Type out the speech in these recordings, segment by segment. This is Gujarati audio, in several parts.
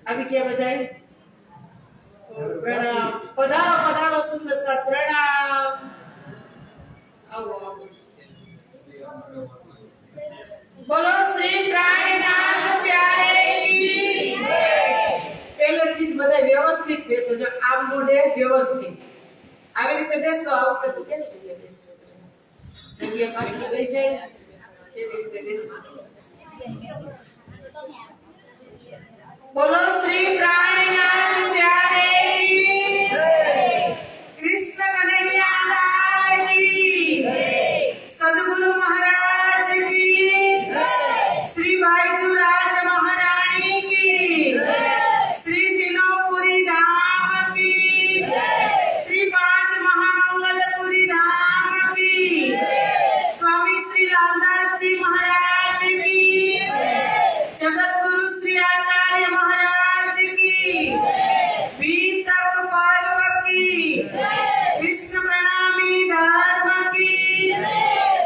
આવી ગયા બધાય પ્રણામ પધારો પધારો સુંદર સાથ પ્રણામ આવો આવો બોલો શ્રી પ્રાણીનાથ પ્યારે કી જય પહેલેથી જ બધા વ્યવસ્થિત બેસો જો આમ મોઢે વ્યવસ્થિત આવી રીતે બેસો આવશે તો કેવી રીતે બેસો જગ્યા પાછળ લઈ જાય કેવી રીતે બેસો बोलो श्री प्राणीनाथ प्यारे की कृष्ण कन्हैया लाल की सदगुरु महाराज की श्री भाईजूराज महारानी की श्री तीनोंपुरी धाम की श्री पांच महामंगलपुरी धाम की स्वामी श्री लालदास जी महाराज की जगत गुरु श्री आचार्य महाराज की बीतक पर्व की कृष्ण प्रणामी धर्म की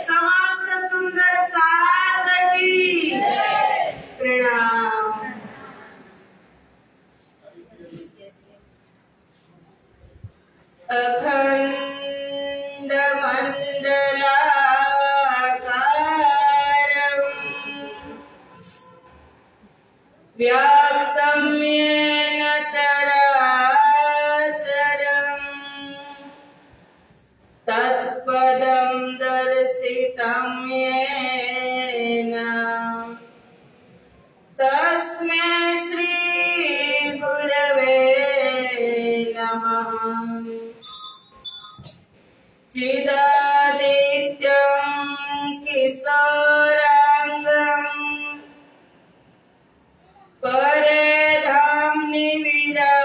समस्त सुंदर साध की प्रणाम अखंड मंडलाकारम् व्याप्तं येन चराचरम् तत्पदं दर्शितं येन तस्मै श्री गुरवे नमः चिदादित्यं किशोराङ्गम् परे धाम्नि विराजितम्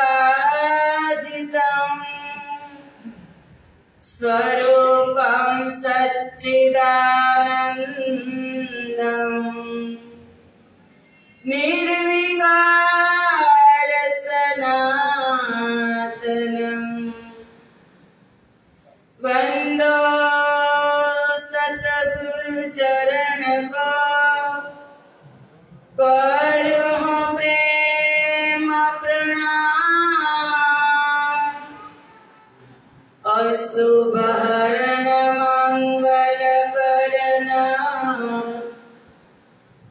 स्वरूपं सच्चिदानन्दम् निर्विकार सनातनम् वन्दो सतगुरु चरण करो प्रेम प्रणाम अशुभ हरण मंगल करण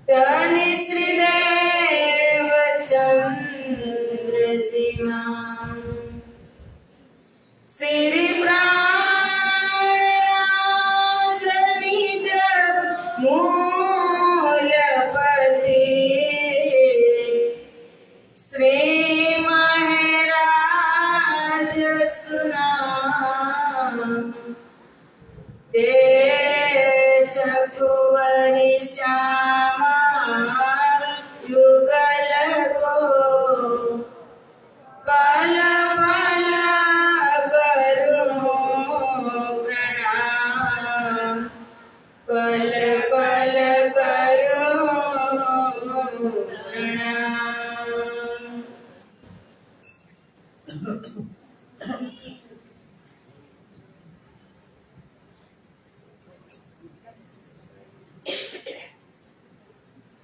धनि श्रीदेव चंद्र जी श्री प्राणनाथ निज मूलपति श्री महाराज सुना तेज कुंवरी श्यामा युगल को पल पल करूं प्रणाम पल पल करूं प्रणाम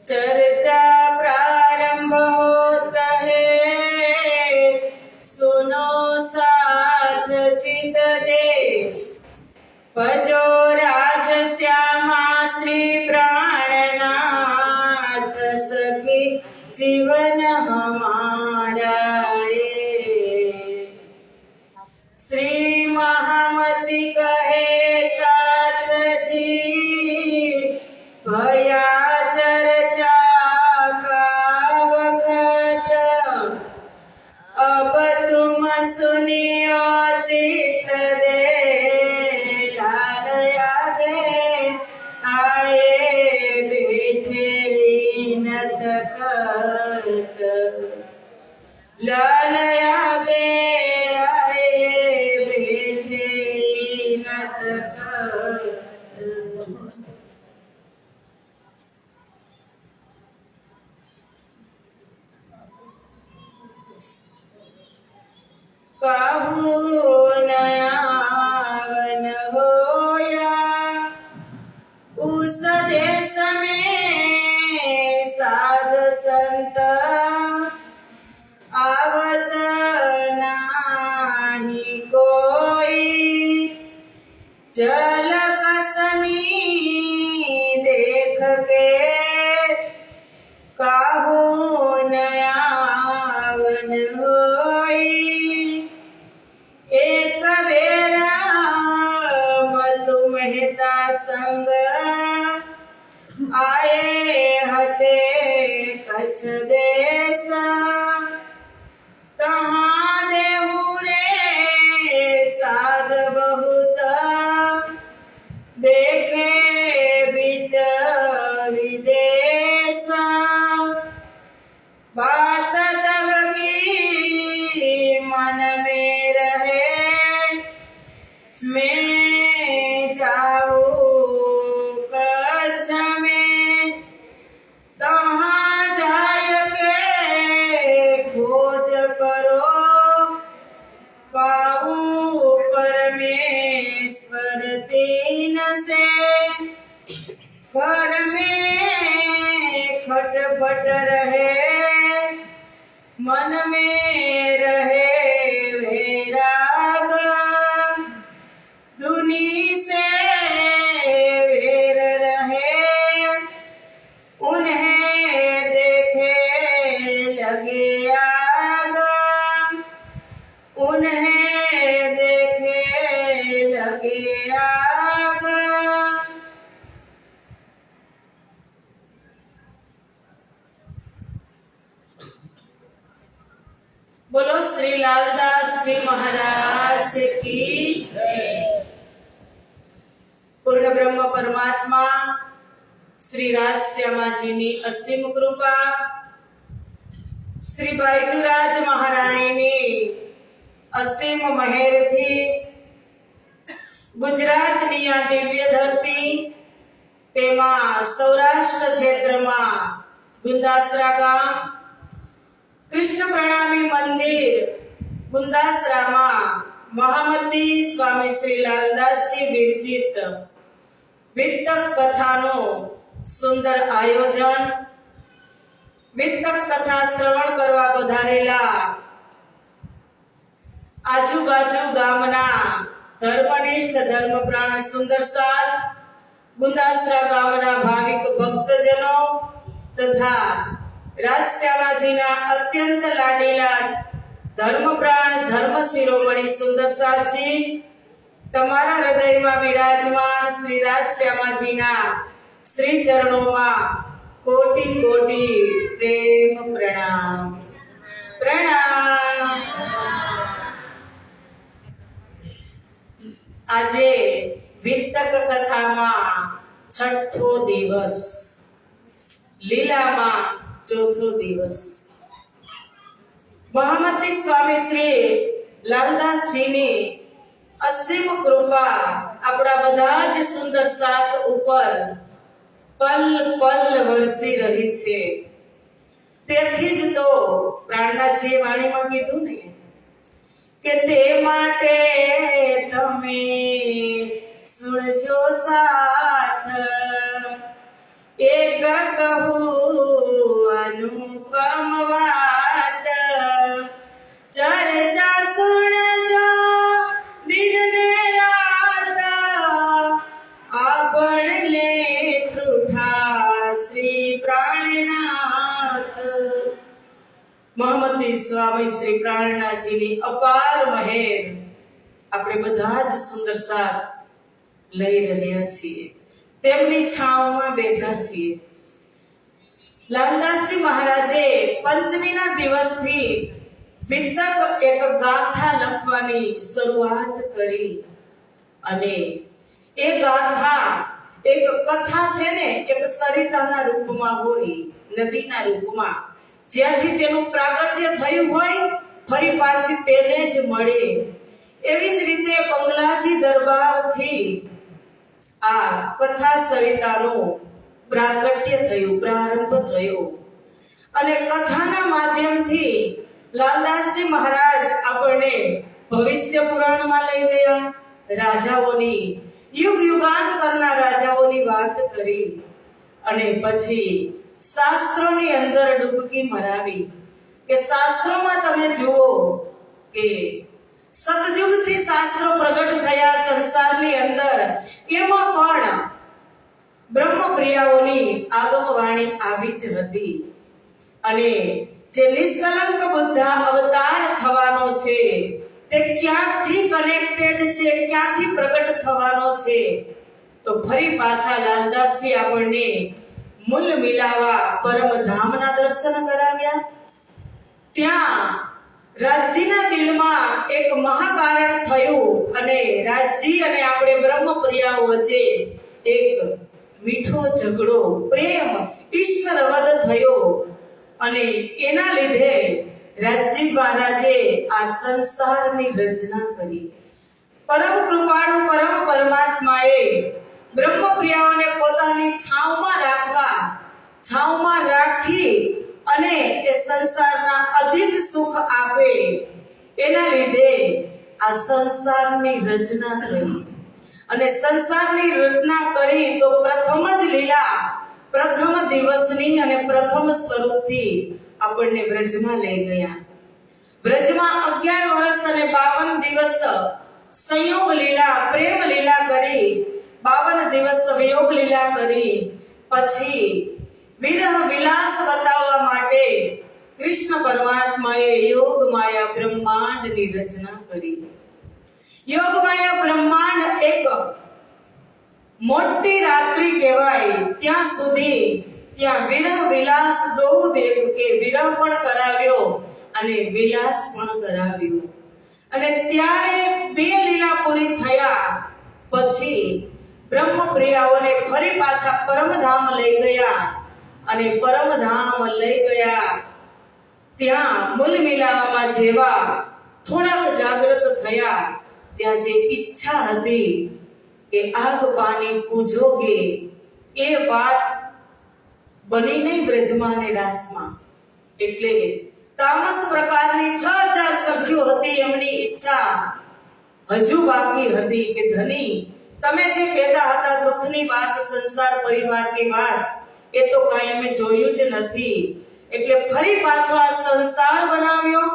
चर्चा प्रारंभ होता है सुनो साथ चित दे भजो राज श्यामा श्री प्राणनाथ सखी जीवन हमारा श्री महामती कहे साथ जी भया चर्चा का वक्त अब तुम सुनियो चित दे लाल आगे आए बैठे न तकत लाल आगे आए बैठे न तकत काहू नयावन होया उस देश में સાધ સંત आवत नाही कोई, जल कसनी देख के काहू नयावन होई। एक बेरा मधु मेहता संग आए हते कच्छ देश, तहाँ देहु रे साध बहुत देखे बीच विदेश। बात तब की मन में रहे, मैं जाऊँ कच्छ में, तहाँ जाय के खोज करो पाऊँ परमेश्वर तीन से। घर में खटपट रहे, मन में रहे वैराग, दुनी से वेर रहे, उन्हें देखे लगे आग, उन्हें देखे लगे आग। बोलो श्री लालदास जी महाराज की पूर्ण ब्रह्म परमात्मा श्री राजश्यामा जी ની અસીમ કૃપા, શ્રી બાઈજુરાજ મહારાણીની અસીમ મહેરથી ગુજરાતની આ દિવ્ય ધરતી, તેમાં સૌરાષ્ટ્ર ક્ષેત્રમાં ગુંદાસરા ગામ, કૃષ્ણ પ્રણામી મંદિર ગુંદાસરામાં મહામતી સ્વામી શ્રી લાલદાસજી વિરચિત વિત્તક કથાનું સુંદર આયોજન, વિત્તક કથા શ્રવણ કરવા પધારેલા આજુબાજુ ગામના ધર્મનિષ્ઠ ધર્મપ્રાણ સુંદર સાથ, ગુંદાસરા ગામના ભાવિક ભક્તજનો તથા રાજશ્યામાજીના અત્યંત લાડીલા ધર્મપ્રાણ ધર્મ શિરોમણી સુંદર સાથજી, તમારા હૃદયમાં બિરાજમાન શ્રી રાજશ્યામાજીના શ્રી ચરણોમાં કોટી કોટી પ્રેમ પ્રણામ પ્રણામ। આજે વિત્તક કથામાં છઠ્ઠો દિવસ, લીલામાં ચોથો દિવસ। મહામતી સ્વામી શ્રી લાલદાસજીની અસીમ કૃપા આપણા બધા જ સુંદર સાથ ઉપર પલ પલ વરસી રહી છે। તેથી જ તો પ્રાણનાથજીએ વાણીમાં કીધું ને કે તે માટે તમે સુણજો સાથ, એક કહું अनुपम बात, चर्चा सुनजो दिन ने रात, आपण ले त्रुठा श्री प्राणनाथ। મહામતી સ્વામી શ્રી પ્રાણનાથજીની અપાર મહેર આપણે બધા જ સુંદર સાથ લઈ રહ્યા છીએ, તેમની છાવમાં બેઠા છીએ। લાલદાસજી મહારાજે પંચમીના દિવસથી વિત્તક એક ગાથા લખવાની શરૂઆત કરી અને એ ગાથા એક કથા છે ને, એક સરિતાના રૂપમાં હોય, નદીના રૂપમાં, જ્યાંથી તેનું પ્રાગટ્ય થયું હોય ફરી પાછી તેને જ મળે, એવી જ રીતે બંગલાજી દરબારથી આ કથા સરિતાનું પ્રાગટ્ય થયું, પ્રારંભ થયો અને કથાના માધ્યમથી લાલદાસજી મહારાજ આપણને ભવિષ્ય પુરાણમાં લઈ ગયા, રાજાઓની યુગ યુગાંતરના રાજાઓની વાત કરી અને પછી શાસ્ત્રોની અંદર ડૂબકી મરાવી કે શાસ્ત્રોમાં તમે જુઓ કે સતયુગથી શાસ્ત્રો પ્રગટ થયા સંસારની અંદર, એમાં પણ બ્રહ્મપ્રિયાઓની આગમવાણી આવી જ હતી. અને જે નિષ્કલંક બુદ્ધ અવતાર થવાનો છે તે ક્યાંથી કનેક્ટેડ છે, ક્યાંથી પ્રગટ થવાનો છે? તો ફરી પાછા લાલદાસજી આપણને મૂલ મિલાવા પરમધામના દર્શન કરાવ્યા. ત્યાં રાજ્યના દિલમાં એક મહાકારણ થયું અને રાજ્ય અને આપણે બ્રહ્મપ્રિયાઓ વચ્ચે એક મીઠો ઝઘડો, પ્રેમ, ઈષ્ટ રવદ થયો. અને એના લીધે રાજ્ય મહારાજે આ સંસારની રચના કરી. પરમ કૃપાળુ પરમ પરમાત્માએ બ્રહ્મપ્રિયાઓને પોતાની છાવમાં રાખી અને એ સંસારના અધિક સુખ આપે. એના લીધે આ સંસારની રચના થઈ. અને સંસારની રચના કરી તો પ્રથમ જ લીલા, પ્રથમ દિવસની અને પ્રથમ સ્વરૂપથી આપણને બ્રજમાં લઈ ગયા. બ્રજમાં 11 વર્ષ અને 52 દિવસ સંયોગ લીલા, પ્રેમ લીલા કરી, 52 દિવસ વિયોગ લીલા કરી. પછી વિરહ વિલાસ બતાવવા માટે કૃષ્ણ પરમાત્માએ યોગ માયા બ્રહ્માંડની રચના કરી. યોગ માયા બ્રહ્માંડ એક મોટી રાત્રિ કહેવાય. ત્યાં સુધી ત્યાં વિરહ વિલાસ દોવું દેવ કે વિરહ પણ કરાવ્યો અને વિલાસ પણ કરાવ્યો. અને ત્યારે 2 લીલા પૂરી થયા પછી બ્રહ્મપ્રિયાઓને ફરી પાછા પરમધામ લઈ ગયા. અને પરમધામ લઈ ગયા ત્યાં મૂલ મિલાવામાં જેવા થોડાક જાગૃત થયા, ત્યાં જે ઈચ્છા હતી કે આગ પાણી પૂજોગે, એ વાત બની નહીં બ્રજમાં અને રાસમાં. એટલે તામસ પ્રકારની 6000 સખીઓ હતી. એમની ઈચ્છા હજુ બાકી હતી કે ધની તમે જે કહેતા હતા દુઃખની વાત, સંસાર પરિવારની વાત, એ તો કાંઈ અમે જોયું જ નથી. એટલે ફરી પાછો આ સંસાર બનાવ્યો,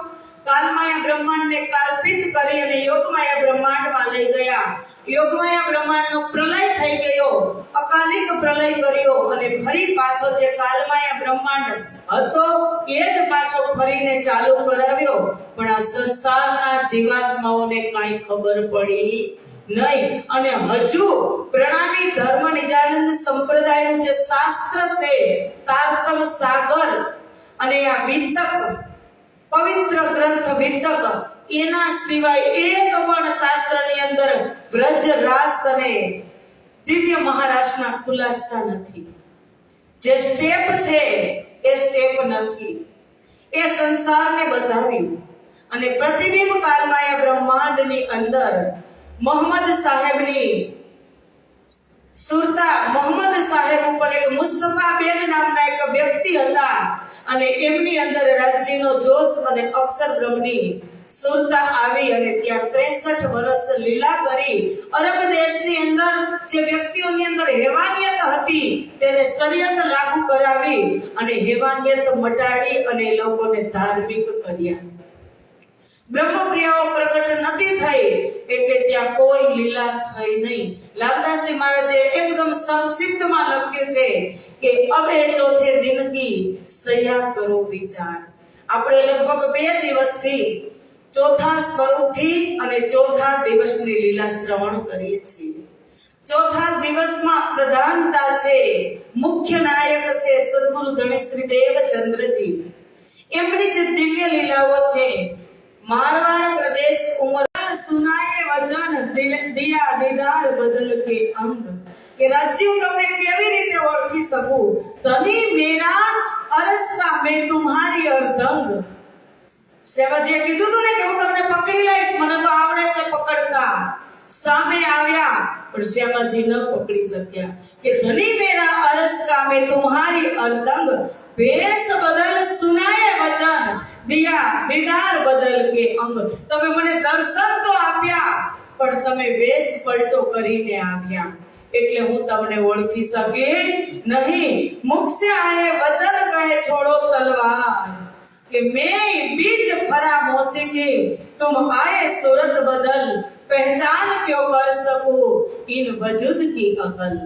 કાલમાયા બ્રહ્માંડને કાલ્પિત કરી અને યોગમાયા બ્રહ્માંડમાં લઈ ગયા. યોગમાયા બ્રહ્માંડનો પ્રલય થઈ ગયો, અકાલિક પ્રલય કર્યો. અને ફરી પાછો જે કાલમાયા બ્રહ્માંડ હતો એ જ પાછો ફરીને ચાલુ કરાવ્યો. પણ આ સંસારના જીવાત્માઓને કાંઈ ખબર પડી નહીં. અને હજુ પ્રણામી ધર્મ નિજાનંદ સંપ્રદાયનું જે શાસ્ત્ર છે, તારતમ સાગર અને આ વિતક, પવિત્ર ગ્રંથ વિતક, એના સિવાય એક પણ શાસ્ત્રની અંદર વ્રજ રાસ અને દિવ્ય મહારાષ્ટ્રના ખુલાસા નથી. જે સ્ટેપ છે એ સ્ટેપ નથી. એ સંસારને બતાવ્યું. અને પ્રતિબિંબ કાલમાયા બ્રહ્માંડની અંદર મોહમ્મદ સાહેબની સુરતા, મોહમ્મદ સાહેબ ઉપર એક મુસ્તફા બેગ નામના એક વ્યક્તિ હતા. અને એમની અંદર રાજ્યનો જોશ અને અક્ષર બ્રહ્મની સુરતા આવી. અને ત્યાં 63 વર્ષ લીલા કરી. અરબ દેશની અંદર જે વ્યક્તિઓની અંદર હેવાનિયત હતી તેને શરીયત લાગુ કરાવી અને હેવાનિયત મટાડી અને લોકોને ધાર્મિક કર્યા. બ્રહ્મપ્રિયાઓ પ્રગટ નથી થઈ એટલે ત્યાં કોઈ લીલા થઈ નહીં. લાલદાસજી મહારાજે એકદમ સંક્ષિપ્તમાં લખ્યું છે કે અબે ચોથે દિન કી સયા કરો વિચાર. આપણે લગભગ 2 દિવસથી ચોથા સ્વરૂપથી અને ચોથા દિવસની લીલા શ્રવણ કરીએ છીએ. ચોથા દિવસમાં પ્રધાનતા છે, મુખ્ય નાયક છે સદગુરુ ધણી શ્રી દેવચંદ્રજી. એમની જે દિવ્ય લીલાઓ છે, મારવાડ પ્રદેશ ઉમર સુનાએ વચન દિયા દીદાર બદલ કે અંગ, કે રાજ્ય તમને કેવી રીતે ઓળખી શકું? ધની મેરા અરસ કા મેં તુમ્હારી અર્ધંગ. સેવાજીએ કીધું તું ને કે હું તમને પકડી લઈશ, મને તો આવડે છે પકડતા. સામે આવ્યા પણ શ્યામાજી ન પકડી શક્યા. કે ધની મેરા અરસ કા મેં તુમ્હારી અર્ધંગ, વેશ બદલ સુનાએ વચન દિયા દીદાર બદલ કે અંગ. તમે મને દર્શન તો આપ્યા પણ તમે વેશ પલટો કરીને આવ્યા. એટલે હું તમને ઓળખી શકી નહીં. મુખ से आए वचन कहे छोड़ो तलवार कि मैं बीच फरामोशी की तुम आए सूरत बदल पहचान क्यों कर सकूं इन वजूद की अकल.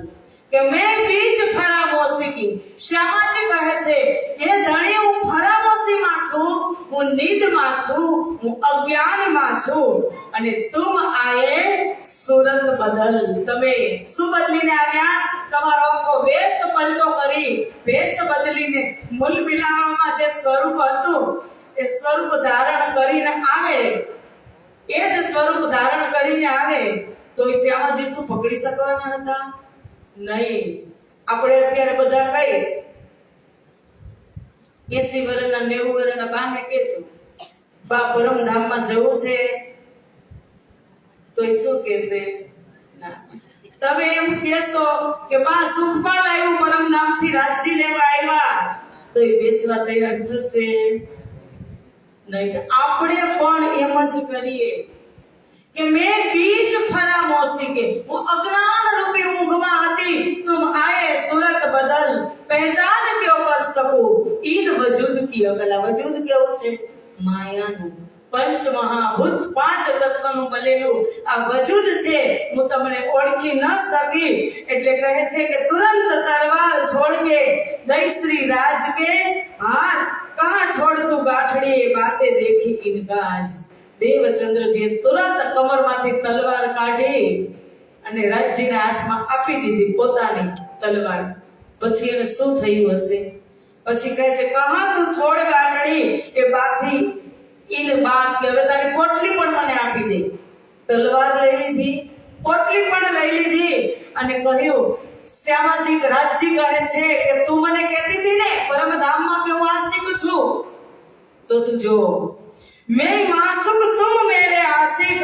કે મેં બીજ ફરામોશી કી. શ્યામાજી કહે છે કે ધણી હું ફરામોશીમાં છું, હું નીંદમાં છું, હું અજ્ઞાનમાં છું, અને તુમ આયે સુરત બદલ. તમે શું બદલીને આવ્યા? તમારો આખો વેશ પલટો કરી, વેશ બદલીને મૂલ મિલાવવામાં જે સ્વરૂપ હતું એ સ્વરૂપ ધારણ કરીને આવે, એ જ સ્વરૂપ ધારણ કરીને આવે તો શ્યામાજી શું પકડી શકવાના હતા? નહીં. આપણે અત્યારે બધા કઈ 80 વર્ષના 90 વર્ષના બાને કેજો બા પરમધામમાં જવું છે તો એ શું કહેશે? ના. તમે એમ કહેશો કે બા સુખપાલ આવ્યું પરમધામથી રાજજી લેવા આવ્યા તો એ બેસવા તૈયાર થશે નહીં. આપણે પણ એમ જ કરીએ કે मैं बीच फरामोशी के वो अज्ञान रूपी ऊंघમાં હતી, तुम आए सूरत बदल पहचान क्यों कर सको इन वजूद की अकल. वजूद કેવું છે? માયાનું, પંચ મહાભૂત, પાંચ તત્વનું બનેલું આ વજૂદ છે. હું તમને ઓળખી ન શકી એટલે કહે છે કે તુરંત તલવાર છોડ કે દઈ શ્રી રાજ કે હાથ કહા છોડ તું ગાંઠડી બાતે દેખી ઇનકાજ. દેવચંદ્રજીએ તુરંત કમરમાંથી તલવાર કાઢી અને રાજજીના હાથમાં આપી દીધી પોતાની તલવાર. પછી એને શું થયું હશે? પછી કહે છે કહા તું છોડ ગાંઠડી એ બાથી ઈન બાત કે હવે તારી પોટલી પણ મને આપી દે. તલવાર લઈ લીધી, પોટલી પણ લઈ લીધી અને કહ્યું શ્યામાજી રાજજી કહે છે કે તું મને કહેતી હતી ને પરમધામમાં કે હું આશિક છું, તો તું જો मैं मासूक तुम मेरे आशिक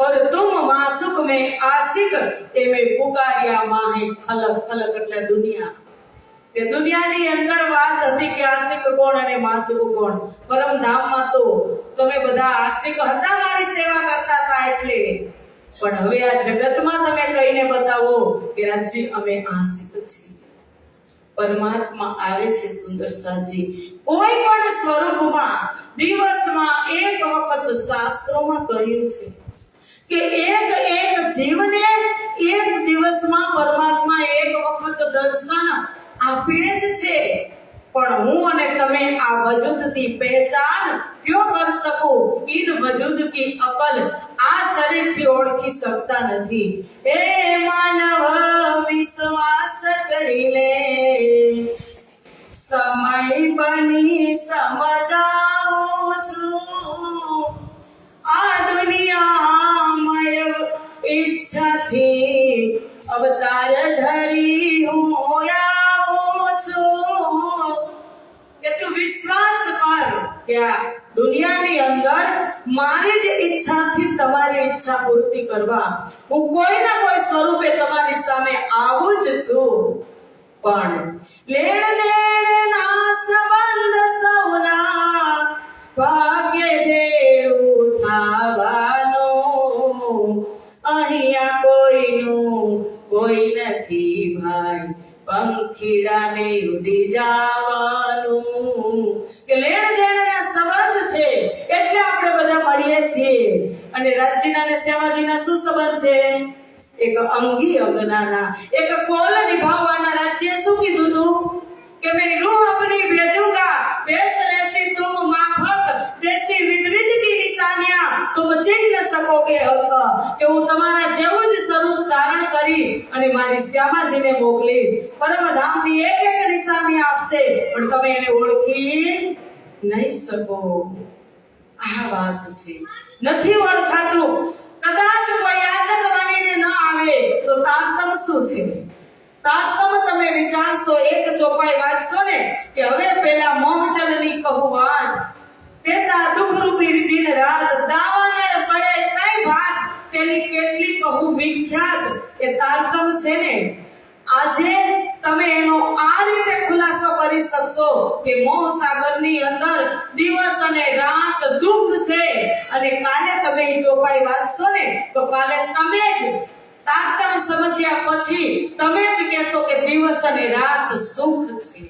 और तुम मासूक में आशिक ए मैं पुकारिया माहे खलक. खलक એટલે દુનિયા. કે દુનિયાની અંદર વાત હતી કે આશિક કોણ અને માસુક કોણ. પરમધામમાં તો તમે બધા આશિક હતા, મારી સેવા કરતા હતા એટલે. પણ હવે આ જગતમાં તમે કહીને બતાવો કે રાજજી અમે આશિક છીએ. પરમાત્મા આવે છે સુંદર સાજી કોઈ પણ સ્વરૂપમાં. દિવસમાં એક વખત શાસ્ત્રોમાં કહ્યું છે કે એક જીવને એક દિવસમાં પરમાત્મા એક વખત દર્શન આપે જ છે. પણ હું અને તમે આ વજૂદથી પહેચાન ક્यों कर सको इन वजूद की अकल આ શરીરથી ઓળખી શકતા નથી. એ માનવ વિશ્વાસ કરી લે સમય બની સમજાવું છું આ દુનિયામાં ઈચ્છાથી અવતાર ધરી હું આવું છું. કે તું વિશ્વાસ કર કે આ દુનિયાની અંદર મારી જ ઈચ્છાથી તમારી ઈચ્છા પૂર્તિ કરવા હું કોઈ ના કોઈ સ્વરૂપે તમારી સામે આવું જ છું. પણ લેણ દેણ ના સંબંધ સૌના ભાગ્ય ભેળું થાવાનું અહીંયા કોઈનું કોઈ નથી ભાઈ પંખીડાને ઉડી જવાનું. કે લેણ દેણ ના સંબંધ છે એટલે આપણે બધા મળીએ છીએ. અને રાજજીના અને શ્યામાજીના શું સંબંધ છે? एक अंगी अंगनाना एक कोल निभावाना राज्य શું કીધું તું કે मैं रूह अपनी भेजूंगा बेस ऐसी तुम माफक जैसी विधविध की निशानियां तुम चिन्ह न सकोगे हक કે હું તમારા જેવું જ સ્વરૂપ ધારણ કરી અને મારી શ્યામાજીને મોકલીશ. પરમધામની એક એક નિશાની આપશે પણ તમે એને ઓળખી નહીં શકો. આ વાત છે. નથી ઓળખાતું. કદાચ કોઈ યાચક બનીને ન આવે તો તારતમ શું છે? તારતમ તમે વિચારશો, એક ચોપાઈ વાંચશો ને કે હવે પેલા મોહચલની કહું વાત તેતા દુઃખ રૂપી દિન રાત દાવાનળ પડે કઈ વાત તેની કેટલી કહું વિખ્યાત. એ તારતમ છે ને. આજે તમે એનો આ રીતે ખુલાસો કરી શકશો કે મોહ સાગરની અંદર દિવસ અને રાત દુઃખ છે. અને કાલે તમે એ ચોપાઈ વાંચશો ને તો કાલે તમે જ તારતમ્ય સમજ્યા પછી તમે જ કહેશો કે દિવસ અને રાત સુખ છે.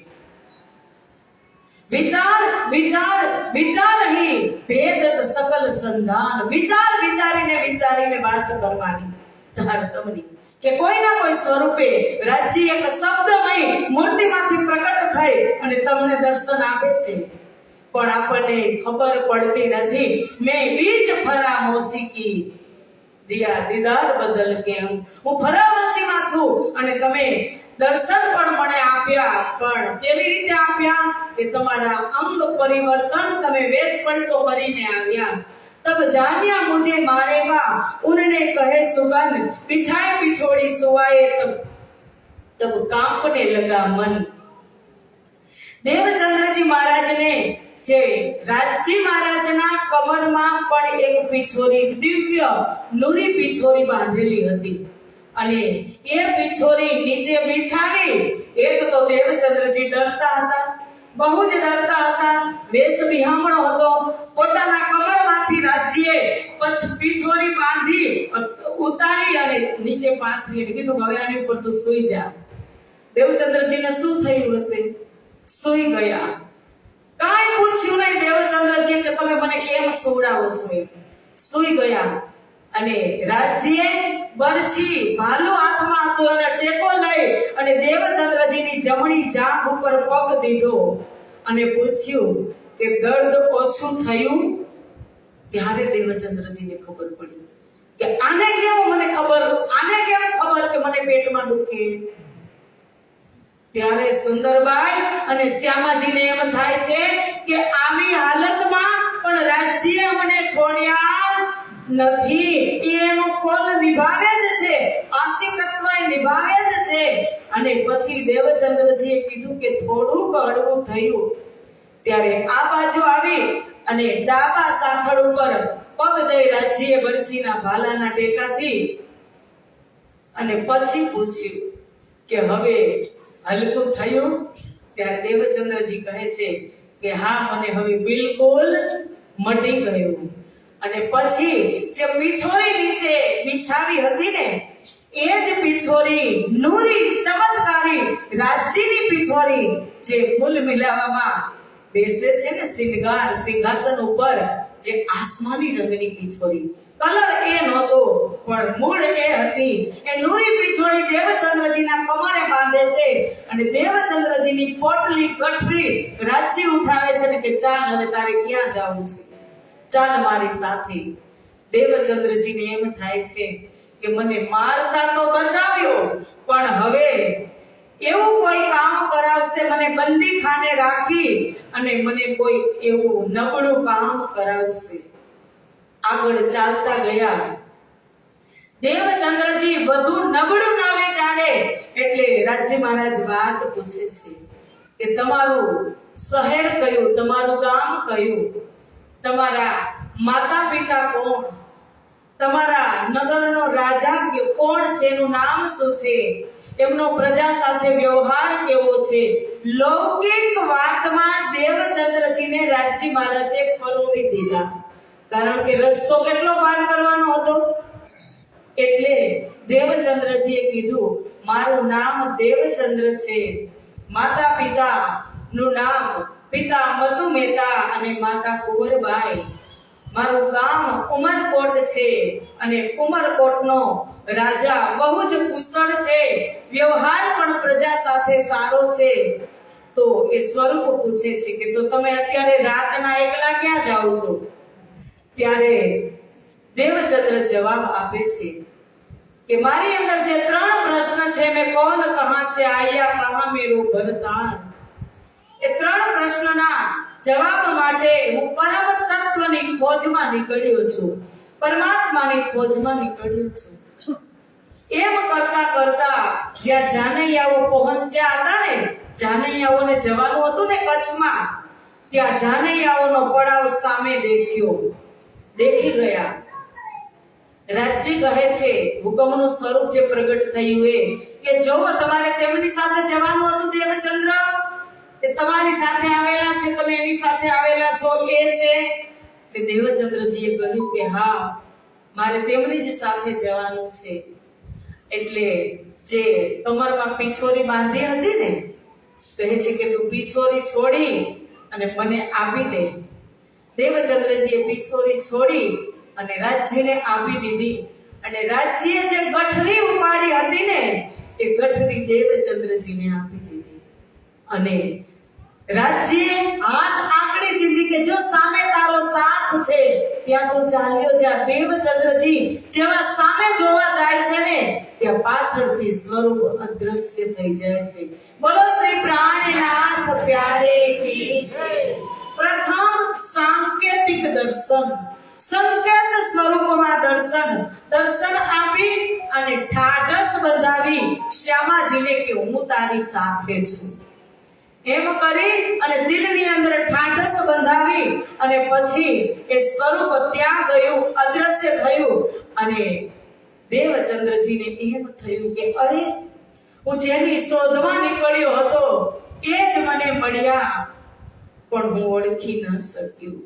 વિચાર વિચાર વિચાર હી ભેદત સકલ સંધાન. વિચાર વિચારીને વાત કરવાની તારતમ્યની કે કોઈના કોઈ સ્વરૂપે રાજ્ય એક શબ્દમય મૂર્તિમાંથી પ્રકટ થઈ અને તમને દર્શન આપે છે, પણ આપણને ખબર પડતી નથી. મેં બીજ ફરામોશી કી દિયા દીદાર બદલ કે હું ફરામોશીમાં છું અને તમે દર્શન પણ મને આપ્યા, પણ કેવી રીતે આપ્યા કે તમારા અંગ પરિવર્તન, તમે વેશ પલટો કરીને આવ્યા. तब जानिया मुझे मारेगा उनने कहे सुगन, बिछाए पिछोड़ी सुवाए तब कांपने लगा मन. देवचंद्रजी महाराज ने જે રાજજી મહારાજના કમરમાં પણ એક પીછોરી, દિવ્ય નુરી પીછોરી બાંધેલી હતી અને એ પીછોરી નીચે બિછાવી. એક તો દેવચંદ્રજી ડરતા હતા, બહુ જ ડરતા હતા. વેશ વિહામણો હતો. પોતાના કમરમાંથી રાજ્યે પીછોરી બાંધી ઉતારી અને નીચે પાથરી અને કીધું હવે આની ઉપર તું સૂઈ જા. દેવચંદ્રજીને શું થયું હશે? સૂઈ ગયા. કાંઈ પૂછ્યું નહીં દેવચંદ્રજી કે તમે મને કેમ સુવડાવો છો. સૂઈ ગયા અને રાજ્યે બરછી ભાલું હાથમાં હતું અને ટેકો લઈ અને દેવચંદ્રજીની જમણી જાંઘ ઉપર પગ દીધો અને પૂછ્યું કે દર્દ ઓછું થયું? ત્યારે દેવચંદ્રજીને ખબર પડી કે આને કેમ ખબર કે મને પેટમાં દુખે. ત્યારે સુંદરબાઈ અને શ્યામાજીને એમ થાય છે કે આની હાલતમાં પણ રાજ્ય મને છોડ્યા નથી. એનો કોલ નિભાવે જ છે, આશિકત્વ નિભાવે જ છે. અને પછી દેવચંદ્રજીએ કીધું કે થોડું હળવું થયું. ત્યારે આ બાજુ આવી અને ડાબા સાથળ ઉપર પગ દઈ રાજ્યે બરછીના ભાલાના ટેકાથી અને પછી પૂછ્યું કે હવે હલકું થયું? ત્યારે દેવચંદ્રજી કહે છે કે હા, મને હવે બિલકુલ મટી ગયું. અને પછી જે પીછોરી નીચે બિછાવી હતી ને, એ જ પીછોરી નૂરી ચમત્કારી રાજ્યની પીછોરી જે ફૂલ મિલાવવામાં બેસે છે ને સિંગાર સિંહાસન ઉપર, જે આસમાની રંગની પીછોરી, કલર એ નહોતો પણ મૂળ એ હતી. એ નૂરી પીછોડી દેવચંદ્રજીના કમરે બાંધે છે અને દેવચંદ્રજીની પોટલી ગઠરી રાજ્ય ઉઠાવે છે ને કે ચાલ હવે તારે ક્યાં જવું છે, ચાલ મારી સાથે. દેવચંદ્રજીને એમ થાય છે કે મને મારતા તો બચાવ્યો, પણ હવે એવું કોઈ કામ કરાવશે, મને બંદી ખાને રાખી અને મને કોઈ એવું નબળું કામ કરાવશે. આગળ ચાલતા ગયા. દેવચંદ્રજી વધુ નબળું ના વિચારે એટલે રાજ્ય મહારાજ વાત પૂછે છે કે તમારું શહેર કયું, તમારું ગામ કયું, તમારા માતા પિતા કોણ, તમારા નગરનો રાજા કોણ છે, એનું નામ શું છે, એમનો પ્રજા સાથે વ્યવહાર કેવો છે. લૌકિક વાતમાં દેવચંદ્રજીને રાજ્ય મહારાજે પરોવી દીધા, કારણ કે રસ્તો કેટલો પાર કરવાનો હતો. એટલે દેવચંદ્રજીએ કીધું મારું નામ દેવચંદ્ર છે, માતા પિતા નું નામ પિતા મધુ મહેતા અને માતા કુંવરબાઈ, મારું ગામ ઉમરકોટ છે અને ઉમરકોટનો રાજા બહુ જ કુશળ છે, વ્યવહાર પણ પ્રજા સાથે સારો છે. તો એ સ્વરૂપ પૂછે છે કે તો તમે અત્યારે રાતના એકલા ક્યાં જાઓ છો? ત્યારે દેવચંદ્ર જવાબ આપે છે કે મારી અંદર જે 3 પ્રશ્ન છે, મેં કોણ, કહા સે આયા, કહા મેરો ઘર તાર, એ 3 પ્રશ્નના જવાબ માટે હું પરમ તત્વની ખોજમાં નીકળ્યો છું, પરમાત્માની ખોજમાં નીકળ્યો છું. એમ કરતા કરતા જ્યાં જાનૈયાઓ પહોંચ્યા હતા ને, જાનૈયાઓને જવાનું હતું ને કચ્છમાં, ત્યાં જાનૈયાઓનો પડાવ સામે દેખી ગયા. રાજજી કહે છે હુકમનું સ્વરૂપ જે પ્રગટ થયું એ કે જો તમારે તેમની સાથે જવાનું હતું દેવચંદ્ર, એ તમારી સાથે આવેલા છે, તમે એની સાથે આવેલા છો એ છે. કે દેવચંદ્રજીએ કહ્યું કે હા, મારે તેમની જ સાથે જવાનું છે. એટલે જે કમરમાં પીછોરી બાંધી હતી ને, કહે છે કે તું પીછોરી છોડી અને મને આપી દે. દેવચંદ્રજીએ પીછોરી છોડી અને રાજ્યને આપી દીધી. અને રાજ્યએ જે ગઠરી ઉપાડી હતી ને, એ ગઠરી દેવચંદ્રજીને આપી દીધી. અને રાજ્યએ હાથ આંગળી ચીંધી કે જો સામે તારો સાથ છે ત્યાં તું ચાલ્યો જા. દેવચંદ્રજી જેવા સામે જોવા જાય છે ને, ત્યાં પાછળથી સ્વરૂપ અદ્રશ્ય થઈ જાય છે. બોલો શ્રી પ્રાણનાથ પ્યારે કી જય. પ્રથમ સાંકેતિક દર્શન, સંકેત સ્વરૂપમાં દર્શન આપી અને ઠાઢસ બંધાવી શ્યામાજીને કે હું તારી સાથે છું એમ કરી અને દિલની અંદર ઠાઢસ બંધાવી અને પછી એ સ્વરૂપ ત્યાં ગયું, અદ્રશ્ય થયું. અને દેવચંદ્રજીને એમ થયું કે અરે, હું જેની શોધમાં નીકળ્યો હતો એ જ મને મળ્યા, પણ હું ઓળખી ન શક્યું.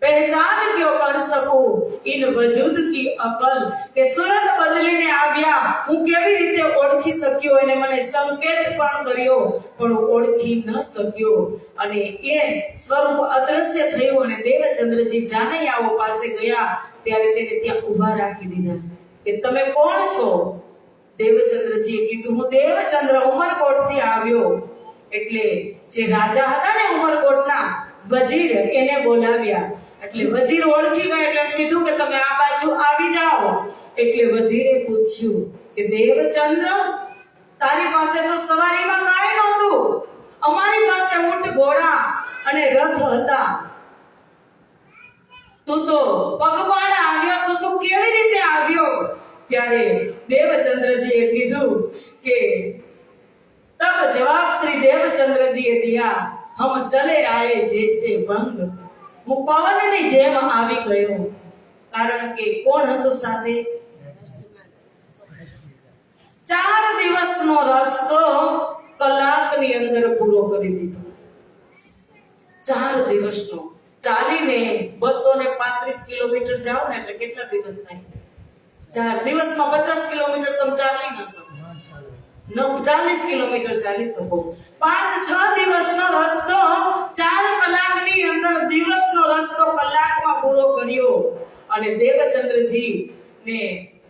પહેચાન ક્યો કર શકું ઇન વજૂદ કી અકલ, કે સુરત બદલીને આવ્યા, હું કેવી રીતે ઓળખી શક્યો? એને મને સંકેત પણ કર્યો પણ ઓળખી ન શક્યો. અને એ સ્વરૂપ અદ્રશ્ય થયું. અને દેવચંદ્રજી જાનૈયાઓ પાસે ગયા ત્યારે તેને ત્યાં ઊભા રાખી દીધા કે તમે કોણ છો? દેવચંદ્રજીએ કીધું હું દેવચંદ્ર ઉમરકોટથી આવ્યો. એટલે જે રાજા હતા ને ઉમરકોટના, વજીર, એને બોલાવ્યા. એટલે વજીર ઓળખી ગયા એટલે કીધું કે તમે આ બાજુ આવી જાઓ. એટલે વજીરે પૂછ્યું કે દેવચંદ્ર, તારી પાસે તો સવારીમાં કાંઈ નહોતું, અમારી પાસે ઊંટ ઘોડા અને રથ હતા, તું તો પગપાળા આવ્યો, તો તું કેવી રીતે આવ્યો? ત્યારે દેવચંદ્રજીએ કીધું કે तब जवाब श्री देवचंद्रजीए दिया, हम चले आए जैसे भंग, હું પવનની જેમ આવી ગયો. કારણ કે કોણ હતું સાથે? 4 દિવસનો રસ્તો કલાકની અંદર પૂરો કરી દીધો. 4 દિવસનો ચાલીને 235 કિલોમીટર જાઓ ને એટલે કેટલા દિવસ થાય? 4 દિવસમાં 50 કિલોમીટર તમે ચાલી ન શકો, 40 કિલોમીટર ચાલી શકો. 5-6 દિવસનો રસ્તો 4 કલાકની અંદર, દિવસનો રસ્તો કલાકમાં પૂરો કર્યો. અને દેવચંદ્રજી ને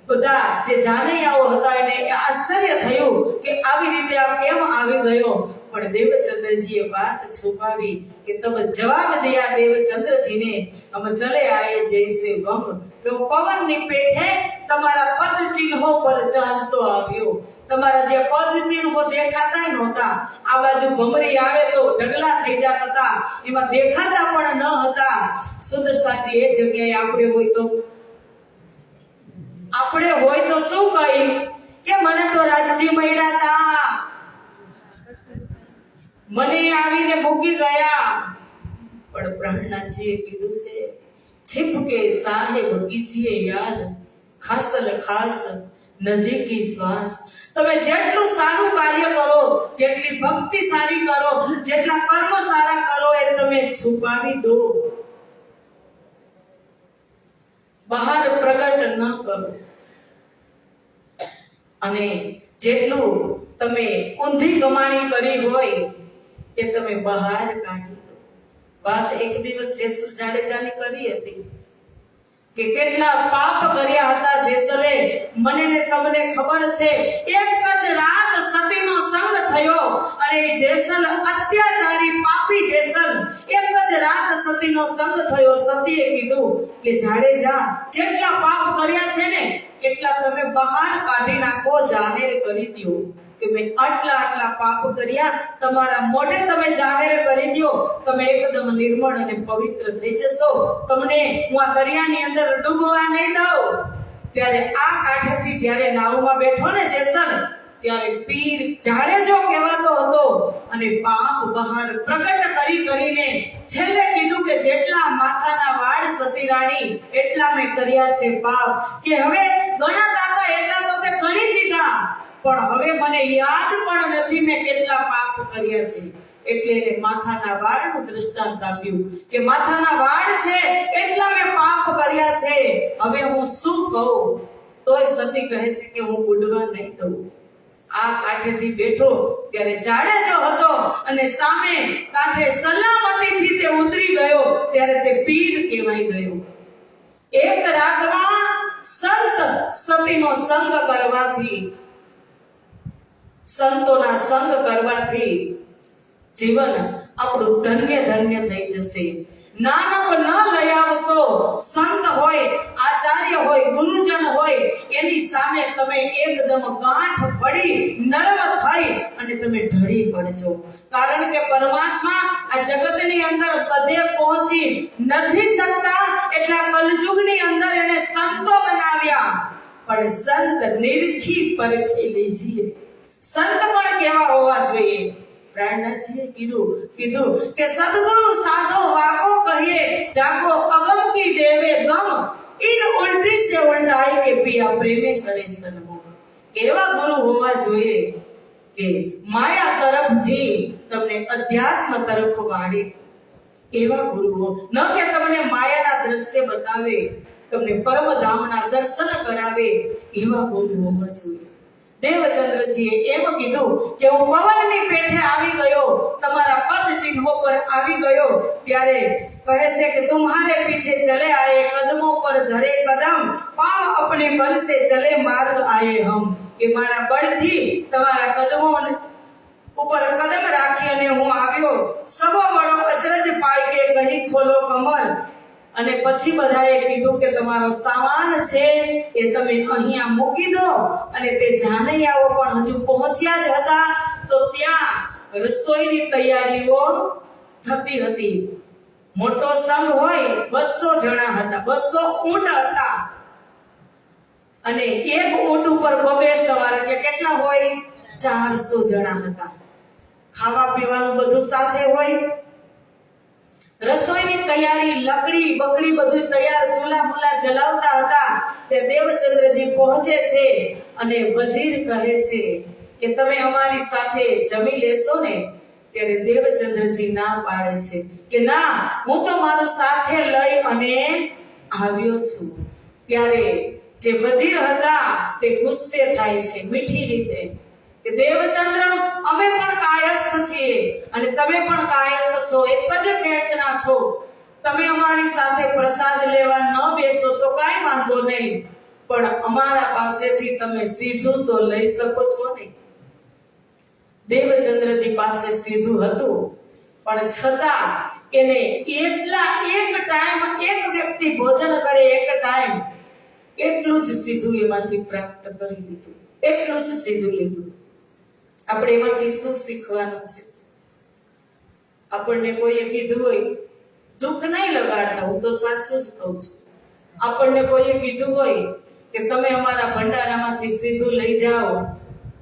બધા જે જાનૈયાઓ હતા એને આશ્ચર્ય થયું કે આવી રીતે આ કેમ આવી ગયો? પણ દેવચંદ્રજીએ વાત છુપાવી કે તમે જવાબ દિયા દેવચંદ્રજીને, हम चले आए जैसे बम, કે હું પવનની પેઠે તમારા પદ ચિહ્નો પર ચાલતો આવ્યો. તમારા જે પદ ચિહ્નો દેખાતા નહોતા, આ બાજુ ભમરી આવે તો ઢગલા થઈ જતા હતા, એમાં દેખાતા પણ ન હતા. સુદર્શનજી એ જગ્યાએ આપણે હોય તો શું કહી કે મને તો રાજ્ય મળ્યા હતા, મને આવીને મૂકી ગયા. પણ પ્રહલાદજીએ કીધું છે छिपके साहेब कीजिए याद, खासल खास नजीकी श्वास. તમે જેટલું સારું કાર્ય કરો, જેટલી ભક્તિ સારી કરો, જેટલા કર્મ સારા કરો એ તમે છુપાવી દો, બહાર પ્રગટ ન કરો. અને જેટલું તમે ઊંધી કમાણી કરી હોય એ તમે બહાર કાઢી દો. વાત એક દિવસ જેસલ જાડેજાની કરી હતી કે કેટલા પાપ કર્યા હતા જેસલે. મને ને તમને ખબર છે, એક જ રાત સતીનો સંગ થયો અને જેસલ અત્યાચારી પાપી જેસલ, એક જ રાત સતીનો સંગ થયો. સતીએ કીધું કે જાડેજા, જેટલા પાપ કર્યા છે ને એટલા તમે બહાર કાઢી નાખો, જાહેર કરી દો કે મેં આટલા પાપ કર્યા. તમારા મોઢે તમે જાહેર કરી દો, તમે એકદમ નિર્મળ અને પવિત્ર થઈ જશો. તમને હું આ દરિયાની અંદર ડૂબવા નહીં દઉં. ત્યારે આ કાંઠેથી જ્યારે નાવમાં બેઠો ને જેસલ, ત્યારે પીર જાડેજો કહેવાતો હતો. અને પાપ બહાર પ્રગટ કરીને છેલ્લે કીધું કે જેટલા માથાના વાળ સતી રાણી એટલા મેં કર્યા છે પાપ, કે હવે ગણાતા હતા એટલા તો તે ગણી દીધા, પણ હવે મને યાદ પણ નથી મેં કેટલા પાપ કર્યા છે. એટલે એને માથાના વાળનું દ્રષ્ટાંત આપ્યું કે માથાના વાળ છે એટલા મેં પાપ કર્યા છે, હવે હું શું કહું? તોય સતી કહે છે કે હું ઉડવા નહીં દઉં. આ કાંઠેથી બેઠો ત્યારે જાડેજો હતો અને સામે કાંઠે સલામતીથી તે ઉતરી ગયો ત્યારે તે પીર કહેવાય ગયો. એક રાતમાં સંત સતીનો સંગ કરવાથી, સંતોના સંગ કરવાથી જીવન આપણું ધન્ય ધન્ય થઈ જશે. નાનક ન લઈ આવશો. સંત હોય, આચાર્ય હોય, ગુરુજન હોય, એની સામે તમે એકદમ ગાંઠ પડી નરમ થઈ અને તમે ઢળી પડજો. કારણ કે પરમાત્મા આ જગતની અંદર બધે પહોંચી નથી શકતા, એટલે કલયુગની અંદર એને સંતો બનાવ્યા. પણ સંત નિરખી પરખી લેજીએ. સંત પણ કેવા હોવા જોઈએ? પ્રાણનાથજીએ કીધું કે સદગુરુ સાધો વાકો કહીએ, જાગો અગમ કી દેવે ગમ, ઇન ઉલટી સે ઉલટાઈ કે પિયા પ્રેમે કરે સન્મોહ. એવા ગુરુ હોવા જોઈએ કે માયા તરફથી તમને અધ્યાત્મ તરફ વાળે. એવા ગુરુઓ, ન કે તમને માયાના દ્રશ્ય બતાવે, તમને પરમધામના દર્શન કરાવે. એવા ગુરુ હોવા જોઈએ. દેવચંદ્રજીએ એમ કીધું કે હું પવનની પેઠે આવી ગયો, તમારા પદ ચિહ્નો પર આવી ગયો. ત્યારે કહે છે કે તુમ્હારે પીછે ચલે આए, કદમોं પર ધરે કદમ, પાવ अपने बल से चले मार्ग आए हम. કે મારા બળથી તમારા કદમો ઉપર કદમ રાખી અને હું આવ્યો. સબો બળો અચરજ પાઈ કે કહી ખોલો કમર. અને પછી બધાએ કીધું કે તમારો સામાન છે એ તમે અહીંયા મૂકી દો. અને તે જાનૈયાઓ પણ હજુ પહોંચ્યા જ હતા તો ત્યાં રસોઈની તૈયારીઓ થતી હતી. મોટો સંઘ હોય, 200 જણા હતા, 200 ઊંટ હતા. અને એક ઊંટ ઉપર 2 સવાર, એટલે કેટલા હોય? 400 જણા હતા. ખાવા પીવાનું બધું સાથે હોય. રસોઈની તૈયારી, લકડી બકડી બધું તૈયાર, ચૂલા બુલા જલાવતા હતા. તે દેવચંદ્રજી પહોંચે છે અને વજીર કહે છે કે તમે અમારી સાથે જમી લેશો ને? ત્યારે દેવચંદ્રજી ના પાડે છે કે ના, હું તો મારું સાથે લઈ અને આવ્યો છું. ત્યારે જે વજીર હતા તે ગુસ્સે થાય છે મીઠી રીતે કે દેવચંદ્ર, અમે પણ કાયસ્થ છીએ અને તમે પણ કાયસ્થ છો, એક જ ખેસના છો. તમે અમારી સાથે પ્રસાદ લેવા ન બેસો તો કાંઈ વાંધો નહીં, પણ અમારા પાસેથી તમે સીધું તો લઈ શકો છો ને? દેવચંદ્રજી પાસે સીધું હતું, પણ છતાં એને એટલા એક ટાઈમ, એક વ્યક્તિ ભોજન કરે એક ટાઈમ, એટલું જ સીધું એમાંથી પ્રાપ્ત કરી લીધું, એટલું જ સીધું લીધું. આપણે એમાંથી શું શીખવાનું છે? આપણને કોઈએ કીધું હોય, દુઃખ નહીં લગાડતા, હું તો સાચું જ કહું છું. આપણને કોઈએ કીધું હોય કે તમે અમારા ભંડારામાંથી સીધું લઈ જાઓ,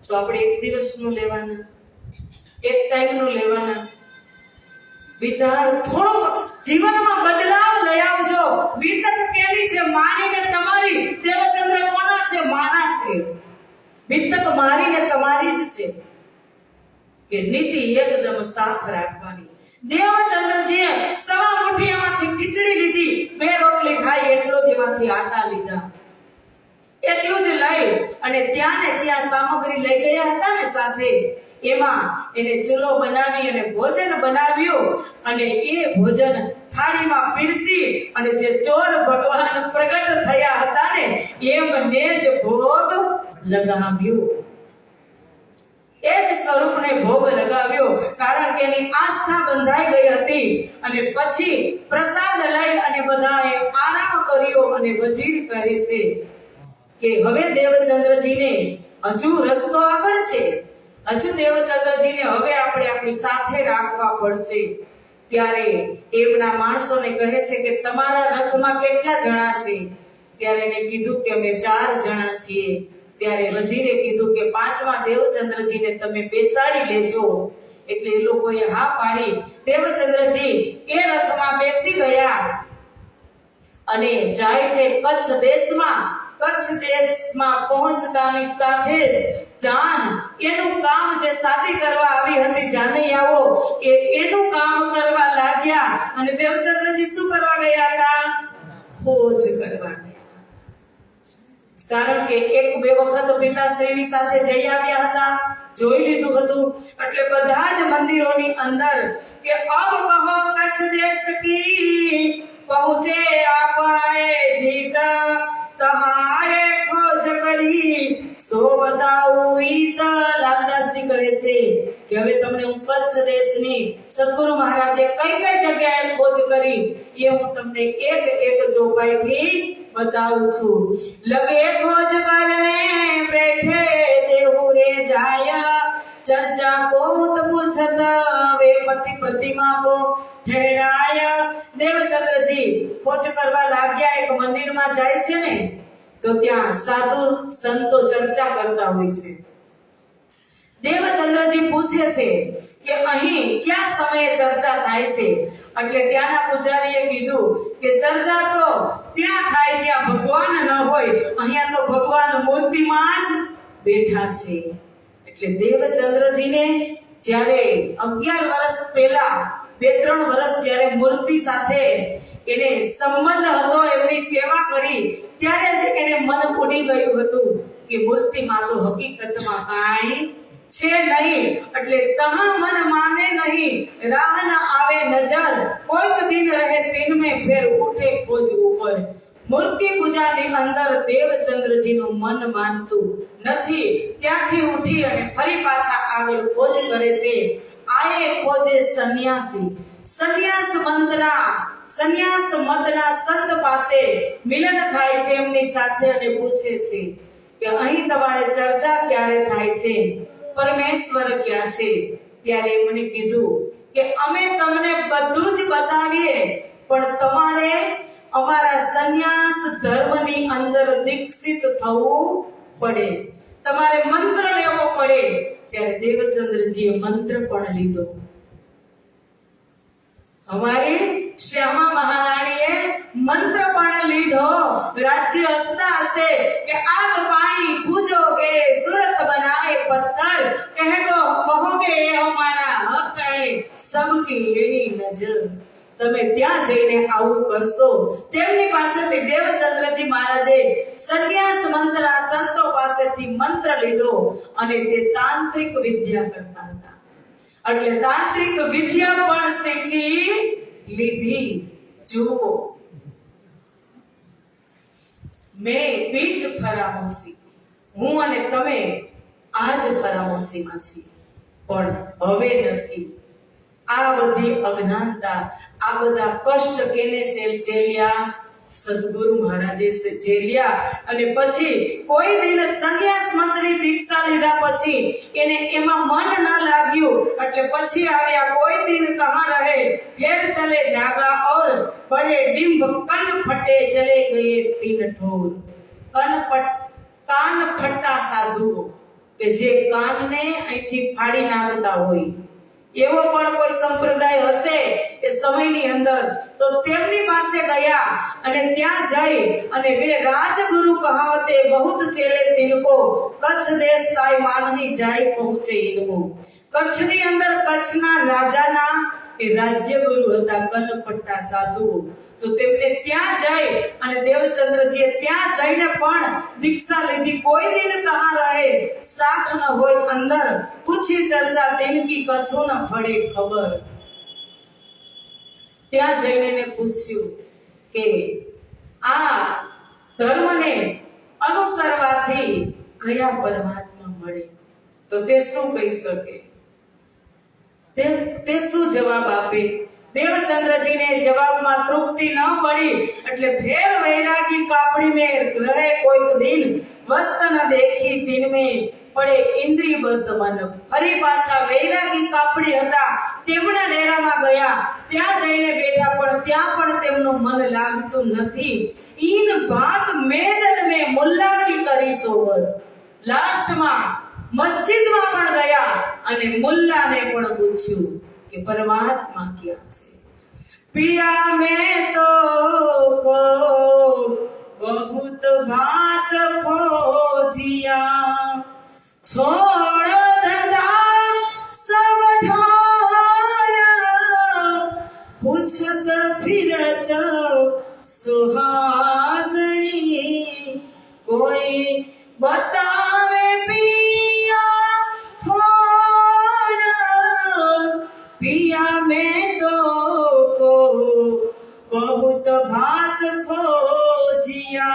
તો આપણે એક દિવસનું લેવાના, એક ટાઈમનું લેવાના. વિચાર થોડોક જીવનમાં બદલાવ લઈ આવજો. વિતક કેવી છે? માનીને તમારી. દેવચંદ્ર કોના છે? માના છે. વિતક મારીને તમારી જ છે. કે નીતિ એકદમ સાફ રાખવાની. દેવચંદ્રજીએ સવા મુઠ્ઠી એમાંથી ખીચડી લીધી, 2 રોટલી ખાઈ એટલો જ એમાંથી આટા લીધા. એટલું જ લઈ અને ત્યાં ને ત્યાં સામગ્રી લઈ ગયા હતા ને સાથે, એમાં એને ચૂલો બનાવી અને ભોજન બનાવ્યું. અને એ ભોજન થાળીમાં પીરસી અને જે ચોર ભગવાન પ્રગટ થયા હતા ને એમને જ ભોગ લગાવ્યો. એ જ સ્વરૂપને ભોગ લગાવ્યો, કારણ કે એની આસ્થા બંધાઈ ગઈ હતી. અને પછી પ્રસાદ લઈ અને બધાએ આરામ કર્યો. અને વજીર કહે છે કે હવે દેવચંદ્રજીને હજુ રસ્તો આગળ છે, હજુ દેવચંદ્રજીને હવે આપણે આપણી સાથે રાખવા પડશે. ત્યારે એમના માણસોને કહે છે કે તમારા રથમાં કેટલા જણા છે? ત્યારે એને કીધું કે અમે 4 જણા છીએ. ત્યારે વજીરે કીધું કે 5મા દેવચંદ્રજીને તમે બેસાડી લેજો. એટલે એ લોકોએ હા પાડી. દેવચંદ્રજી એ રથમાં બેસી ગયા અને જાય છે કચ્છ દેશમાં. કચ્છ દેશમાં પહોંચતાની સાથે જ જાન એનું કામ, જે શાદી કરવા આવી હતી જાનૈયાઓ, એનું કામ કરવા લાગ્યા. અને દેવચંદ્રજી શું કરવા ગયા હતા? ખોજ કરવા ગયા. કારણ કે એક બે વખત પિતાશ્રીની સાથે જઈ આવ્યા હતા, જોઈ લીધું હતું, એટલે બધા જ મંદિરોની અંદર કે અબ કહો કચ્છ દેશ કી પહોંચે આપાએ જીત તમારે ખોજ કરી સો બતાવું ઈત. લાલદાસજી કહે છે કે હવે તમને હું કચ્છ દેશની સદગુરુ મહારાજે કઈ કઈ જગ્યાએ ખોજ કરી એ હું તમને એક એક ચોપાઈથી बताऊं છું. लगे खोज करने बैठे देहु रे जाया चर्चा को तो पूछत वे पति प्रतिमा को ठहराया. દેવચંદ્રજી ખોજ કરવા લાગ્યા. એક મંદિરમાં જાય છે ને તો ત્યાં સાધુ સંતો ચર્ચા કરતા હોય છે. દેવચંદ્રજી પૂછે છે કે અહીં કયા સમયે ચર્ચા થાય છે? એટલે ત્યાંના પૂજારીએ કીધું કે ચર્ચા તો ત્યાં થાય જ્યાં ભગવાન ન હોય, અહીંયા તો ભગવાન મૂર્તિમાં જ બેઠા છે. એટલે દેવચંદ્રજીને જ્યારે 11 વર્ષ પહેલા 2-3 વર્ષ જ્યારે મૂર્તિ સાથે એને સંબંધ હતો, એમની સેવા કરી, ત્યારે જ એને મન ઉડી ગયું હતું કે મૂર્તિમાં તો હકીકતમાં કાંઈ છે નહીં. એટલે તહા મન માને નહીં, રાહ ન આવે નજર, કોઈક દિન રહે દિન में ફેર ઉઠે ખોજ ઉપર. મૂર્તિ પૂજાની અંદર દેવચંદ્રજીનું મન માનતું નથી. ત્યાંથી ઉઠી અને ફરી પાછા આગળ ખોજ કરે છે. આયે ખોજે સંન્યાસી. સંન્યાસ મતના સંત પાસે મિલન થાય છે એમની સાથે અને પૂછે છે કે અહીં તમારે ચર્ચા ક્યારે થાય છે? પરમેશ્વર ક્યાં છે? ત્યારે મને કીધું કે અમે તમને બધું જ બતાવીએ, પણ તમારે અમારા સંન્યાસ ધર્મની અંદર દીક્ષિત થવું પડે, તમારે મંત્ર લેવો પડે. ત્યારે દેવચંદ્રજીએ મંત્ર પણ લીધો. અમારી શ્યામા મહારાણીએ મંત્ર પણ લીધો. રાજ્ય હસતા હશે કે આગ પાણી પૂજોગે, सूरत बनाए पत्थर कहोगे ये हमारा हक है, सबकी यही नजर. તમે ત્યાં જઈને આવું કરશો. તેમની પાસેથી દેવચંદ્રજી મહારાજે સંન્યાસ મંત્રના સંતો પાસેથી મંત્ર લીધો અને તે તાંત્રિક વિદ્યા કરતા હતા. એટલે તાંત્રિક વિદ્યા પણ શીખી લીધી. જુઓ, મેં બીજ ફરામોશી, હું અને તમે આજ ફરામોશીમાં છીએ, પણ હવે નથી. આ બધી અજ્ઞાનતા, આ બધા કષ્ટ કેને જેલ્યા? સદગુરુ મહારાજે જેલ્યા. અને પછી કોઈ દિન સંન્યાસ મંત્રી દીક્ષા લીધા પછી એને એમાં મન ન લાગ્યું, એટલે પછી આવ્યા કોઈ દિન કહાં રહે ફેર ચલે જાગા और बड़े डिंब कन फटे चले गए तीन ढोर. કાન ફટ્ટા સાધુઓ કે જે કાનને અહીંથી ફાડી નાખતા હોય, એવો પણ કોઈ સંપ્રદાય હશે એ સમયની અંદર, તો તેમની પાસે ગયા અને ત્યાં જઈ અને વે રાજગુરુ કહાવતે बहुत चेले तिनको કચ્છ દેશ તાઈ માનહી જાય પહોંચે ઇનકો. કચ્છની અંદર કચ્છના રાજાના એ રાજ્યગુરુ હતા કનપટ્ટા સાધુઓ. તો તેમને ત્યાં જઈ અને દેવચંદ્રજીએ ત્યાં જઈને પણ દીક્ષા લીધી. કોઈ દિન તહાં રહે સાથ ન હોય અંદર, પૂછી ચર્ચા તેનકી કચ્છો ન પડે ખબર. ત્યાં જઈને મેં પૂછ્યું કે આ ધર્મને અનુસરવાથી કયા પરમાત્મા મળે? તો તે શું કહી શકે? તે શું જવાબ આપે? દેવચંદ્રજીને જવાબમાં તૃપ્તિ ન પડી, એટલે ફેર વૈરાગી કાપડી में रहे कोई दिन वस्त न देखी दिन में પડે ઇન્દ્રિય બસ મન. ફરી પાછા વૈરાગી કાપડી હતા તેમના ડેરામાં ગયા. ત્યાં જઈને બેઠા, પણ ત્યાં પણ તેમનું મન લાગતું નથી. ઈન બાત મેજર મે મુલ્લા કી કરી સોવર. લાસ્ટમાં મસ્જિદમાં પણ ગયા અને મુલ્લાને પણ પૂછ્યું કે પરમાત્મા ક્યાં છે? પિયા મેં તો કો बहुत बात खोजिया, छोड़ धंधा सब ठारा, पूछत फिरत सुहागणी, कोई बतावे पिया ठोर, पिया में तो को बहुत भात खोजिया।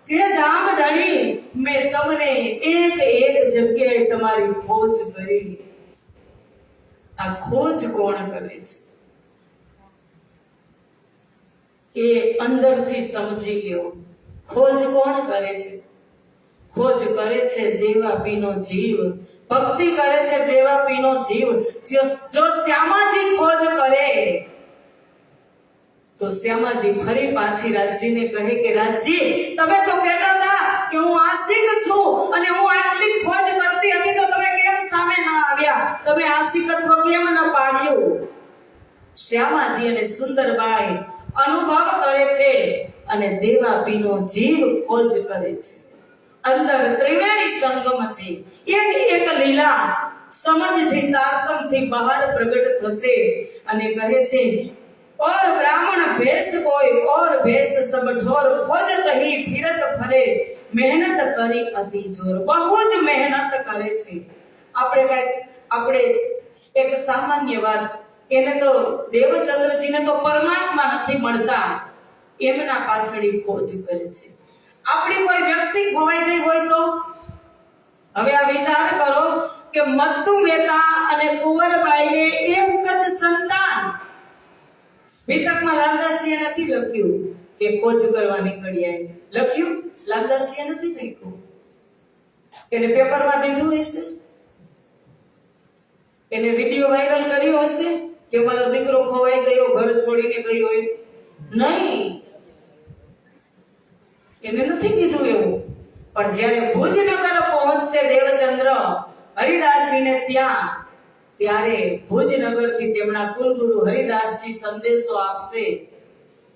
के धामधनी मैं तमने एक एक जग्याए तमारी खोज करी। आ खोज कोण करे छे ए अंदरथी समजी ल्यो। खोज कोण करे छे? खोज करे छे देवापीनो जीव। भक्ति करे छे देवापीनो जीव। जो श्यामाजी खोज करे तो श्यामाजी फरी पाછી રાજજીને કહે કે રાજજી તમે તો કહેતા હતા કે હું આશિક છું અને હું આટલી ખોજ કરતી હતી તો તમે કેમ સામે ના આવ્યા? તમે આશિકત્વ કેમ ન પાડ્યું? શ્યામાજી અને સુંદરબાઈ અનુભવ કરે છે અને દેવાપીનો જીવ ખોજ કરે છે। અંદર ત્રિવેણી સંગમ છે। એક એક લીલા સમજથી તારતમથી બહાર પ્રગટ થશે અને કહે છે और ब्राह्मण भेष कोई और भेष सब ठोर, खोजत ही फिरत फरे, मेहनत करी अति जोर। बहु ज मेहनत करे छे। આપણે એક સામાન્ય વાત, એને તો દેવચંદ્રજીને તો પરમાત્મા નથી મળતા, એમના પાછળી ખોજ કરે છે। આપણી કોઈ વ્યક્તિ ખોવાઈ ગઈ હોય તો હવે આ વિચાર કરો કે મત્તુ મહેતા અને કુંવરબાઈને એક જ સંતાન। વિતકમાં લાલદાસજીએ નથી લખ્યું કે ખોજ કરવા નીકળ્યા, લખ્યું લાલદાસજીએ નથી લખ્યું, એને પેપરમાં દીધું હશે, એને વિડિયો વાયરલ કર્યો હશે કે મારો દીકરો ખોવાઈ ગયો, ઘર છોડીને ગયો હોય, નહીં, એને નથી કીધું એવું। પણ જ્યારે ભુજનગર પહોંચશે દેવચંદ્ર હરિદાસજીને ત્યાં, ત્યારે ભુજનગરથી તેમના કુલગુરુ હરિદાસજી સંદેશો આપશે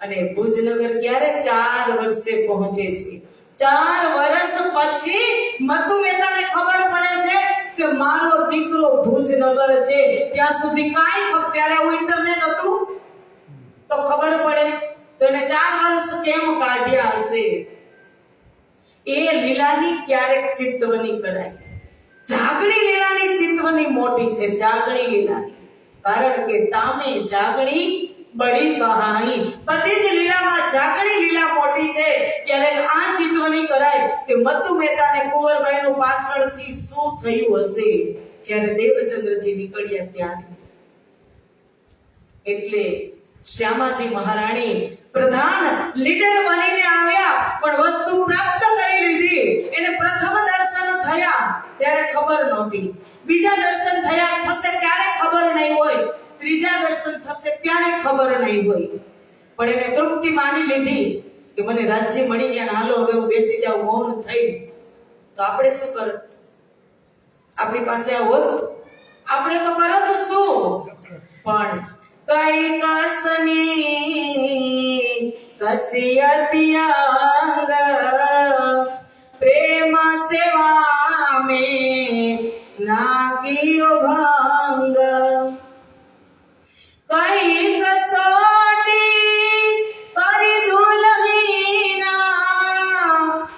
અને ભુજનગર ક્યારે 4 વર્ષે પહોંચે છે। 4 વર્ષ પછી મત્તુ મહેતાને ખબર પડે છે કે મારો દીકરો ભુજનગર છે। ત્યાં સુધી કાંઈ ત્યારે આવું ઇન્ટરનેટ હતું તો ખબર પડે તો એને 4 વર્ષ કેમ કાઢ્યા હશે? એ લીલાની ક્યારેક ચિત્તવની કરાય। જાગણી લીલાની ચિત્તવની મોટી છે, જાગણી લીલાની, કારણ કે તામે જાગણી બડી કહાણી। બધી જ લીલામાં જાગણી લીલા મોટી છે। ક્યારેક આ ચિત્તવની કરાય કે મત્તુ મહેતાને કુંવરબાઈનું પાછળથી શું થયું હશે જ્યારે દેવચંદ્રજી નીકળ્યા ત્યારે। એટલે શ્યામાજી મહારાણી પ્રધાન લીડર બનીને આવ્યા, પણ વસ્તુ પ્રાપ્ત કરી લીધી। એને પ્રથમ દર્શન થયા ત્યારે ખબર નહોતી, બીજા દર્શન થયા થશે ત્યારે ખબર નહીં હોય, ત્રીજા દર્શન થશે ત્યારે ખબર નહીં હોય, પણ એને તૃપ્તિ માની લીધી કે મને રાજ્ય મળી ગયા, હાલો હવે હું બેસી જાઉં મૌન થઈ। તો આપણે શું કરત? આપણી પાસે આ હોત આપણે તો કરત શું? પણ કઈ કસની कसियतियांग प्रेम सेवा में नागियो भंग कई कसोटी करी दुलहीना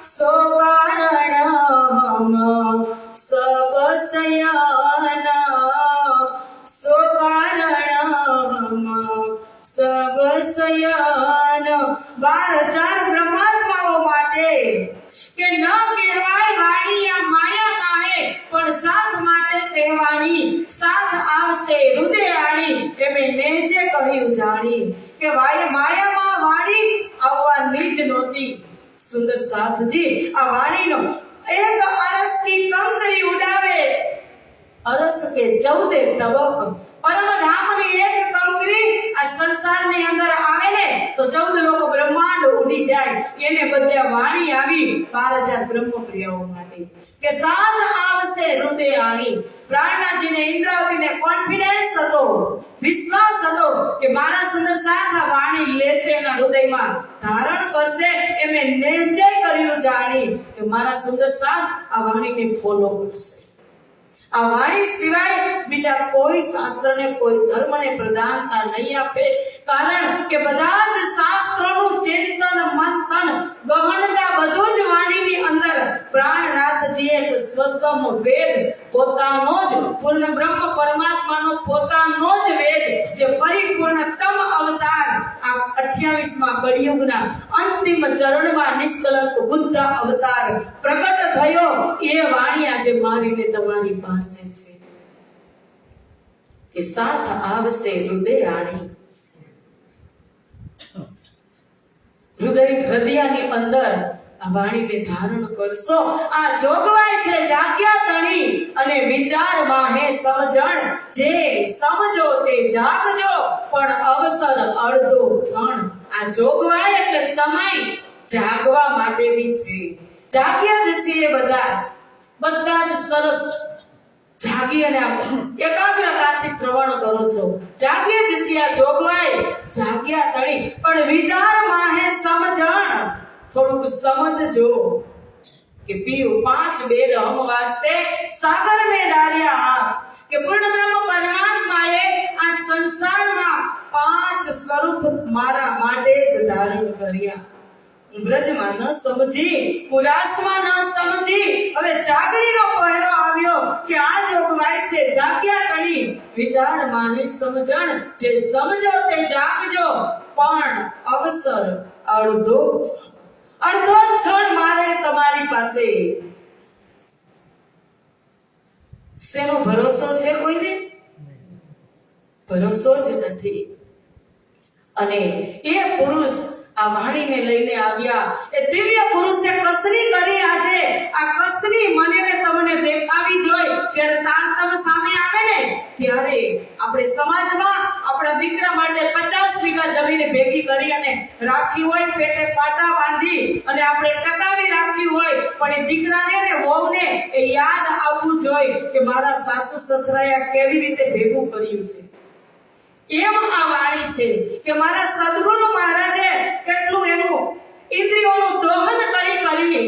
सो कारण हम सब सयाना सो कारण हम सब सयान। 12 બ્રહ્માત્માઓ માટે કે ન કહેવાય વાણી આ માયા માહે, પણ સાથ માટે કહેવાણી, સાથ આવશે હૃદય આણી, એમે નેજે કહ્યું જાણી કે ભાઈ માયામાં વાણી આવવા નીજ નહોતી। સુંદર સાથજી આ વાણીનો એક અરસથી કંકરી ઉડાવે, અરસ કે 14 તબક, પરમધામની એક કંકરી આ સંસારની અંદર આવે ને તો 14 લોકો બ્રહ્માંડ ઉડી જાય। એને બદલે વાણી આવી 12,000 બ્રહ્મપ્રિયાઓ માટે કે સાથ આવશે હૃદય આણી। પ્રાણનાથજીને ઇન્દ્રાવતીને કોન્ફિડન્સ હતો, વિશ્વાસ હતો કે મારા સુંદર સાથ આ વાણી લેશે, એના હૃદયમાં ધારણ કરશે, એમે નિશ્ચય કર્યું જાણી કે મારા સુંદર સાથ આ વાણીને ફોલો કરશે। આ વાણી સિવાય બીજા કોઈ શાસ્ત્રને કોઈ ધર્મને પ્રધાનતા નહીં આપે, કારણ કે બધા જ શાસ્ત્રોનું ચિંતન મંથન ગહનતા બધું જ પ્રાણનાથજીએ એક સ્વસમ વેદ પોતાનો જ પૂર્ણ બ્રહ્મ પરમાત્માનો પોતાનો જ વેદ જે પરિપૂર્ણતમ અવતાર આ 28મા કળિયુગના અંતિમ ચરણમાં નિષ્કલંક બુદ્ધ અવતાર પ્રગટ થયો એ વાણી આજે મારીને તમારી પાસે છે કે સાથ આવશે હૃદય આણી હૃદયની અંદર આ વાણીને ધારણ કરશો આ જોગવાય છે જાગ્યા તણી અને વિચારમાં હે સમજણ જે સમજો તે જાગજો પણ અવસર અડધો ક્ષણ આ જોગવાય એટલે સમય જાગવા માટેની છે જાગ્યા જ છીએ બધા જ સરસ જાગી અને એકાગ્રતાથી શ્રવણ કરો છો જાગ્યા જ છીએ આ જોગવાય જાગ્યા તણી પણ વિચારમાં હે સમજણ થોડુંક સમજજો કે પીયું 5 બેર હમ વાસ્તે સાગર में डालिया आप કે પૂર્ણ બ્રહ્મ પરમાત્માએ આ સંસારમાં 5 સ્વરૂપ મારા માટે જ ધારણ કર્યા વ્રજમાં ન સમજી ઉલ્લાસમાં ન સમજી હવે જાગરીનો પહેરો આવ્યો કે આ જોગવાય છે જાગ્યા તણી વિચારમાં ની સમજણ જે સમજો તે જાગજો પણ અવસર અડધો ક્ષણ મારે તમારી પાસે શેનો ભરોસો છે કોઈને ભરોસો જ નથી અને એ પુરુષ આ વાણીને લઈને આવ્યા એ દિવ્ય પુરુષે કસરી કરી આજે આ કસરી મને ને તમને દેખાવી જોઈએ જ્યારે તારતમ સામે આવે ને ત્યારે આપણે સમાજમાં આપણા દીકરા માટે 50 વીઘા જમીન ભેગી કરી અને રાખી હોય પેટે પાટા બાંધી અને આપણે ટકાવી રાખી હોય પણ એ દીકરાને ને વહુને એ યાદ આવવું જોઈએ કે મારા સાસુ સસરાએ કેવી રીતે ભેગું કર્યું છે એમ આ વાણી છે કે મારા સદગુરુ મહારાજે કેટલું એનું ઇન્દ્રિયોનું દહન કરી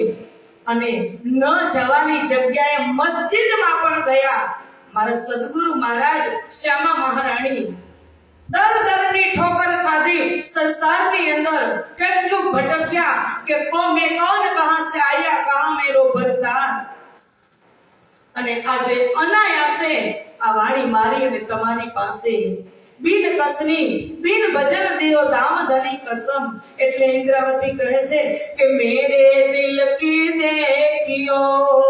અને ન જવાની જગ્યાએ મસ્જિદમાં પણ ગયા મારા સદગુરુ મહારાજ શ્યામા મહારાણી દરની ઠોકર ખાધી સંસારની અંદર કેટલું ભટક્યા કે મેં કોણ કહા સે આયા કહા મેરો ભરતાન અને આજે અનાયાસે આ વાણી મારી અને તમારી પાસે बिन कसनी बिन भजन देव दाम धनी कसम એટલે ઇન્દ્રાવતી કહે છે કે મેરે દિલ કી દેખિયો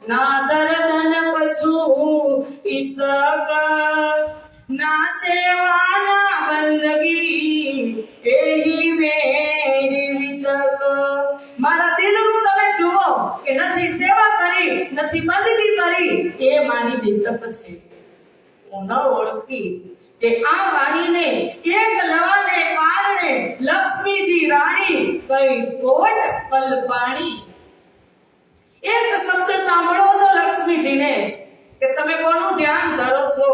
ના દર્દન કછું ઈસકા ના સેવા ના બંદગી એહી મેરી વિતક મારા દિલનું તમે જુઓ કે નથી સેવા કરી નથી બંદગી કરી એ મારી વિતક છે હું ન ઓળખી કે આ વાણીને એક લવાને કારણે લક્ષ્મીજી રાણી કઈ કોટ કલ્પાણી એક શબ્દ સાંભળો તો લક્ષ્મીજીને કે તમે કોનું ધ્યાન ધરો છો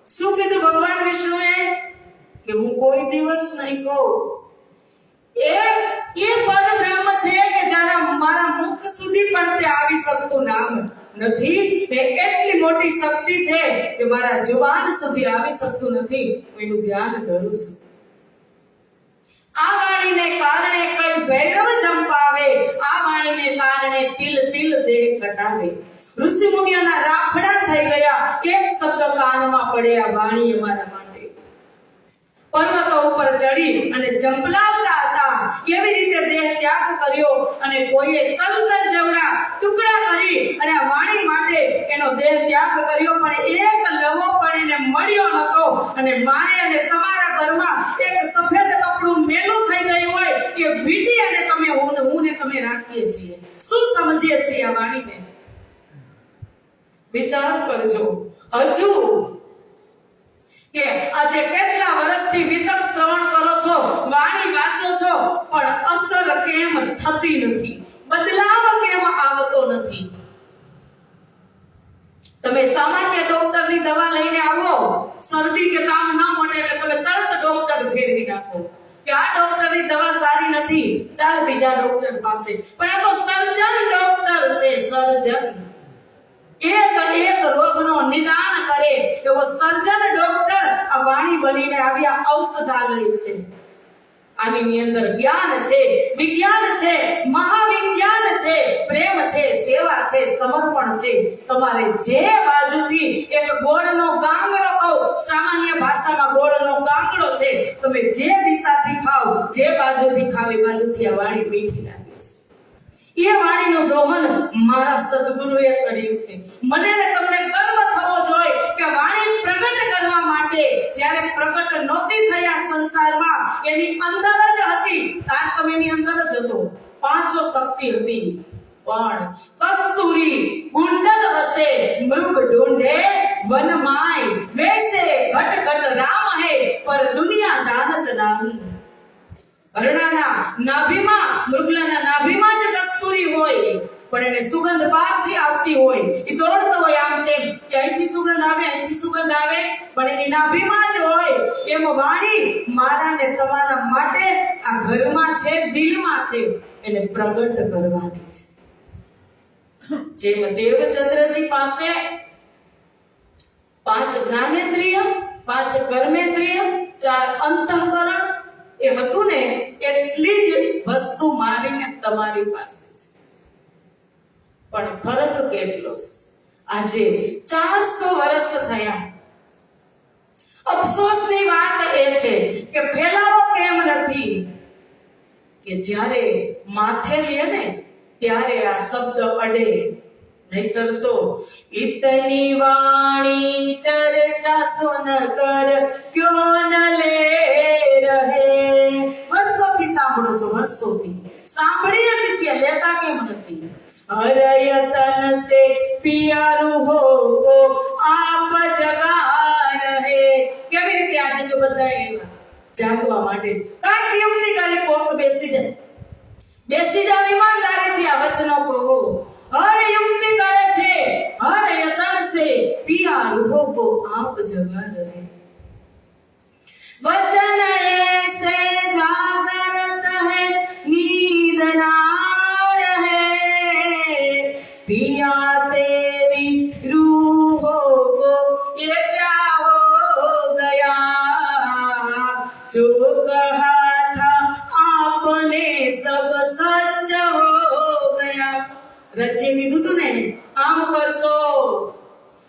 શું કીધું ભગવાન વિષ્ણુએ કે હું કોઈ દિવસ નહીં કહું એ પરબ્રહ્મ છે કે જેના મારા મુખ સુધી પણ તે આવી શકતું નામ નથી એ એટલી મોટી શક્તિ છે કે મારા જુબાન સુધી આવી શકતું નથી હું એનું ધ્યાન ધરું છું આ વાણીને કારણે કઈ ભૈરવ જંપાવે આ વાણીને કારણે તિલ તિલ દેહ કટાવે ઋષિ મુનિઓના રાફડા થઈ ગયા એક શબ્દ કાનમાં પડે આ વાણી અમારા માટે પર્વતો ઉપર ચડી અને જંપલાવતા હતા એવી રીતે દેહ ત્યાગ કર્યો અને કોઈએ તલતલ જેવડા ટુકડા કરી અને આ વાણી માટે એનો દેહ ત્યાગ કર્યો પણ એક લવો પણ એને મળ્યો નતો અને મારે અને તમારા ઘરમાં એક સફેદ કપડું મેલું થઈ ગયું હોય કે વીટી અને તમે હું ને તમે રાખીએ છીએ શું સમજીએ છીએ આ વાણીને વિચાર કરજો હજુ કે આજે કેટલા વર્ષથી વિતક શ્રવણ કરો છો વાણી વાંચો છો પણ અસર કેમ થતી નથી બદલાવ કેમ આવતો નથી તમે સામાન્ય ડોક્ટરની દવા લઈને આવો શરદી કે તાવ ન મોટે એટલે તમે તરત ડોક્ટર ફેરવી નાખો કે આ ડોક્ટરની દવા સારી નથી ચાલ બીજા ડોક્ટર પાસે પણ આ તો સર્જન ડોક્ટર છે સર્જન એક રોગનો નિદાન કરે એવો સર્જન ડોક્ટર આ વાણી બનીને આવ્યા ઔષધાલય છે આની અંદર જ્ઞાન છે, વિજ્ઞાન છે, મહાવિજ્ઞાન છે, પ્રેમ છે, સેવા છે, સમર્પણ છે. તમારે જે બાજુથી એક ગોળનો ગાંગડો કહો, સામાન્ય ભાષામાં ગોળનો ગાંગડો છે, તમે જે દિશાથી ખાવ, જે બાજુથી ખાવ એ બાજુથી આ વાણી મીઠી લાગે છે. એ વાણીનું દોહન મારા સદગુરુએ કર્યું છે. મને ને તમને ગર્વ થવો જોઈએ કે વાણી પ્રગટ કરવા માટે જ્યારે પ્રગટ નહોતી થયા સંસારમાં, એની અંદર જ હતી, તારતમ એની અંદર જ હતો, પાંચો શક્તિ હતી. પણ કસ્તુરી ગુંડલ વસે મૃગ ઢૂંઢે વનમાય, વૈસે ઘટ ઘટ રામ હે પર દુનિયા જાનત નહીં. હરણાના નાભીમાં, મૃગલાના નાભીમાં જ કસ્તુરી હોય, પણ એને સુગંધ બહારથી આવતી હોય, એ દોડતો હોય આમ તેમ કે અહીંથી સુગંધ આવે, અહીંથી સુગંધ આવે, પણ એની નાભીમાં જ હોય. એમ વાણી મારા ને તમારા માટે આ ઘરમાં છે, દિલમાં છે, એને પ્રગટ કરવાની છે. જેમ દેવચંદ્રજી પાસે 5 જ્ઞાનેન્દ્રિય, 5 કર્મેન્દ્રિય, 4 અંતઃકરણ એ હતું ને, એટલી જ વસ્તુ મારીને તમારી પાસે છે. પણ ફરક કેટલો છે. આજે 400 વર્ષ થયા. અફસોસની વાત એ છે કે ફેલાવો કેમ નથી કે જ્યારે માથે લે ને ત્યારે આ શબ્દ અડે, નહીતર તો ઇતની વાણી ચર્ચા સુન કર ક્યો ન લે રહે. વર્ષોથી સાંભળો છો, વર્ષોથી સાંભળીએ જ છીએ, લેતા કેમ નથી. હરયતન સે પિયારું હો કો આપ જગા રહે. કેવી રીતે આજે જો બધા એવા જાગવા માટે કાંઈક યુક્તિ કરી કોક બેસી જાવ ઈમાનદારીથી આ વચનો કહો. હર યુક્તિ કરે છે, હર યતન સે પિયારું હો કો આપ જગા રહે. वचन ऐसे जागरत है नींद ना रहे, पिया तेरी रूहों को ये क्या हो गया, जो कहा था आपने सब सच हो गया. રચી કીધું તું ને આમ કરશો,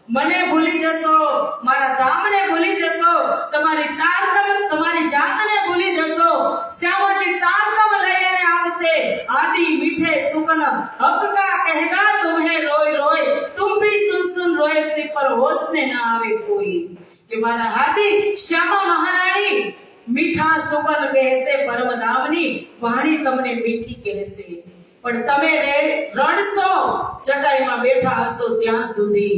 મને ભૂલી જશો, મારા ધામને ભૂલી જશો, તમારી તારતમ, તમારી જાતને ભૂલી જશો. શ્યામાજી તારતમ લઈને આવશે, આદિ મીઠે સુકન હક કા કહેગા તુમ્હે રોય રોય, તુમ ભી સુન સુન રોય सी पर होश में ना आवे कोई. કે મારા હાથી શ્યામા મહારાણી મીઠા સુકન કહેશે, પરમધામની વાણી તમને મીઠી કહેશે, પણ તમે રડશો, ચટાઈમાં બેઠા હશો ત્યાં સુધી,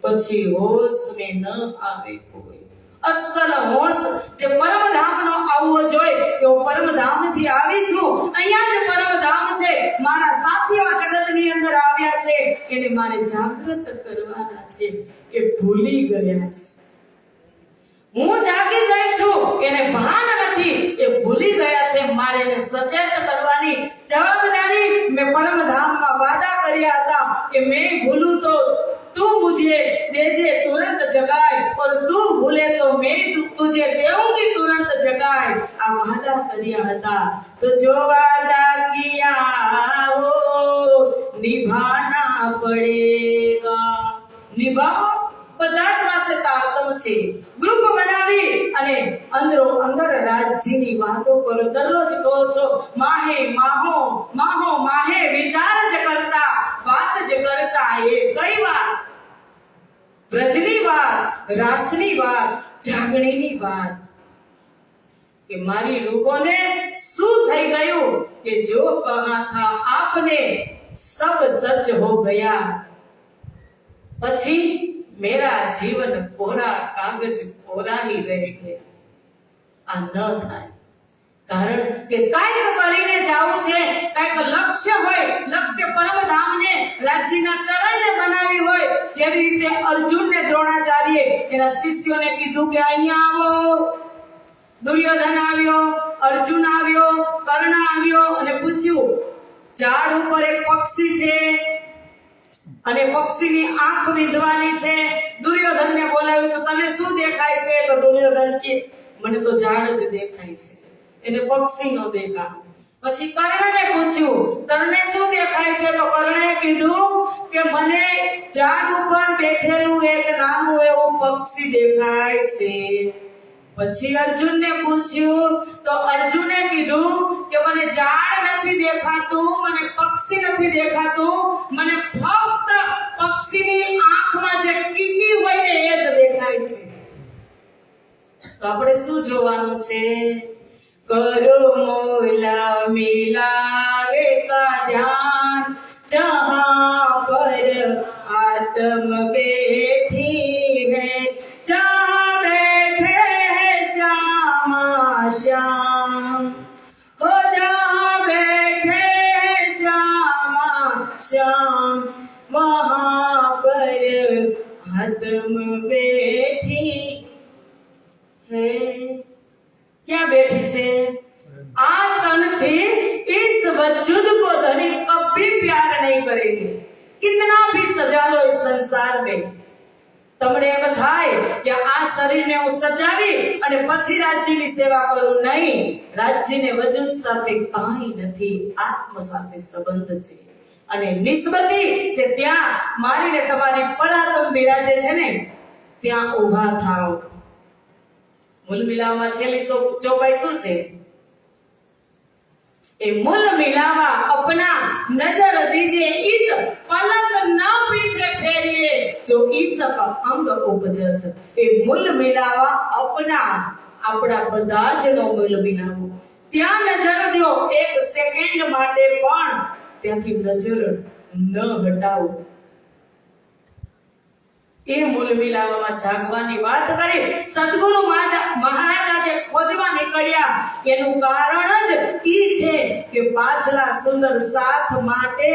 પછી હોશ में न આવે કોઈ. અસલ હોશ જે પરમધામનો આવવો જોઈએ કે હું પરમધામથી આવી છું, અહીંયા જે પરમધામ છે, મારા સાથીઓ જગતની અંદર આવ્યા છે, એને મારે જાગૃત કરવાના છે, એ ભૂલી ગયા છે. હું જાગી ગઈ છું, એને ભાન નથી, એ ભૂલી ગયા છે. મારે એને સચેત કરવાની જવાબદારી મેં પરમધામમાં વાદા કર્યા હતા કે मैं भूलूं तो तू मुझे देजे तुरंत जगाए, और तू भूले तो मैं तुझे देऊंगी तुरंत जगाए. આ વાદા કર્યા હતા, તો જો વાદા કિયા वो निभाना पड़ेगा. નિભાવો. બધા જ પાસે તારતમ છે. ગ્રુપ બનાવી અને અંદર રાજ્યની વાતો કરો. દરરોજ કહો છો માહે માહો માહો માહે, વિચાર જ કરતા, વાત જ કરતા. એ કઈ વાત? વ્રજની વાત, રાસની વાત, જાગણીની વાત. કે મારી રૂહોને શું થઈ ગયું કે જો કહા થા આપને સબ સચ હો ગયા, પછી मेरा जीवन कोरा कागज कोरा ही रह गया. આ ન થાય. કારણ કે કાંઈક કરીને જાવું છે, કાંઈક લક્ષ્ય હોય, લક્ષ્ય પરમધામને રાજ્યના ચરણને બનાવી હોય. જેવી રીતે અર્જુનને દ્રોણાચાર્ય એના શિષ્યોને કીધું કે અહીંયા આવો. દુર્યોધન આવ્યો, અર્જુન આવ્યો, કર્ણ આવ્યો અને પૂછ્યું ઝાડ ઉપર એક પક્ષી છે અને પક્ષીની આંખ વિંધવાની છે. દુર્યોધનને બોલાવ્યો તો તને શું દેખાય છે? તો દુર્યોધન કે મને તો ઝાડ જ દેખાય છે. એને પક્ષી નો દેખાણું. પછી કર્ણને પૂછ્યું, તને શું દેખાય છે? તો કર્ણએ કીધું કે મને ઝાડ ઉપર બેઠેલું એક નાનું એવું પક્ષી દેખાય છે. પછી અર્જુનને પૂછ્યું તો અર્જુને કીધું કે મને ઝાડ નથી દેખાતું, મને પક્ષી નથી દેખાતું, મને ફક્ત પક્ષીની આંખમાં જે કીકી હોય ને એ જ દેખાય છે. તો આપણે શું જોવાનું છે? करो मोला मिलावे का ध्यान, जहाँ पर आत्म बैठी है, जहाँ बैठे है श्यामा श्याम, हो जहाँ बैठे है श्यामा श्याम, वहाँ पर आत्म बैठी है. क्या बैठी से? आ तन थी इस वजूद को धनी कभी प्यार नहीं करेंगे, कितना भी सजा लो इस संसार में. તમને એમ થાય કે આ શરીરને હું સજાવી અને પછી રાજ્યની સેવા કરું? નહીં, રાજ્યને વજૂદ સાથે કાંઈ નથી, આત્મ સાથે સંબંધ છે. અને નિસ્બતી જે ત્યાં મારીને તમારી પરાત્મ બિરાજે છે ને ત્યાં ઊભા થાઓ. मूल मिलावा छेली चौपाई शू छे? ए मूल मिलावा अपना नजर दीजिए इत पलक न पीछे फेरिए जो ईसक अंग उपजत. ए मूल मिलावा अपना આપણા બધા જ નો મૂલ મિલાવો. ત્યાં નજર દો, એક સેકન્ડ માટે પણ ત્યાંથી નજર ન હટાવો. એ મૂલ મિલાવામાં જાગવાની વાત કરી. સદગુરુ મહારાજ આજે ખોજવા નીકળ્યા એનું કારણ જ ઈ છે કે પાછલા સુંદર સાથ માટે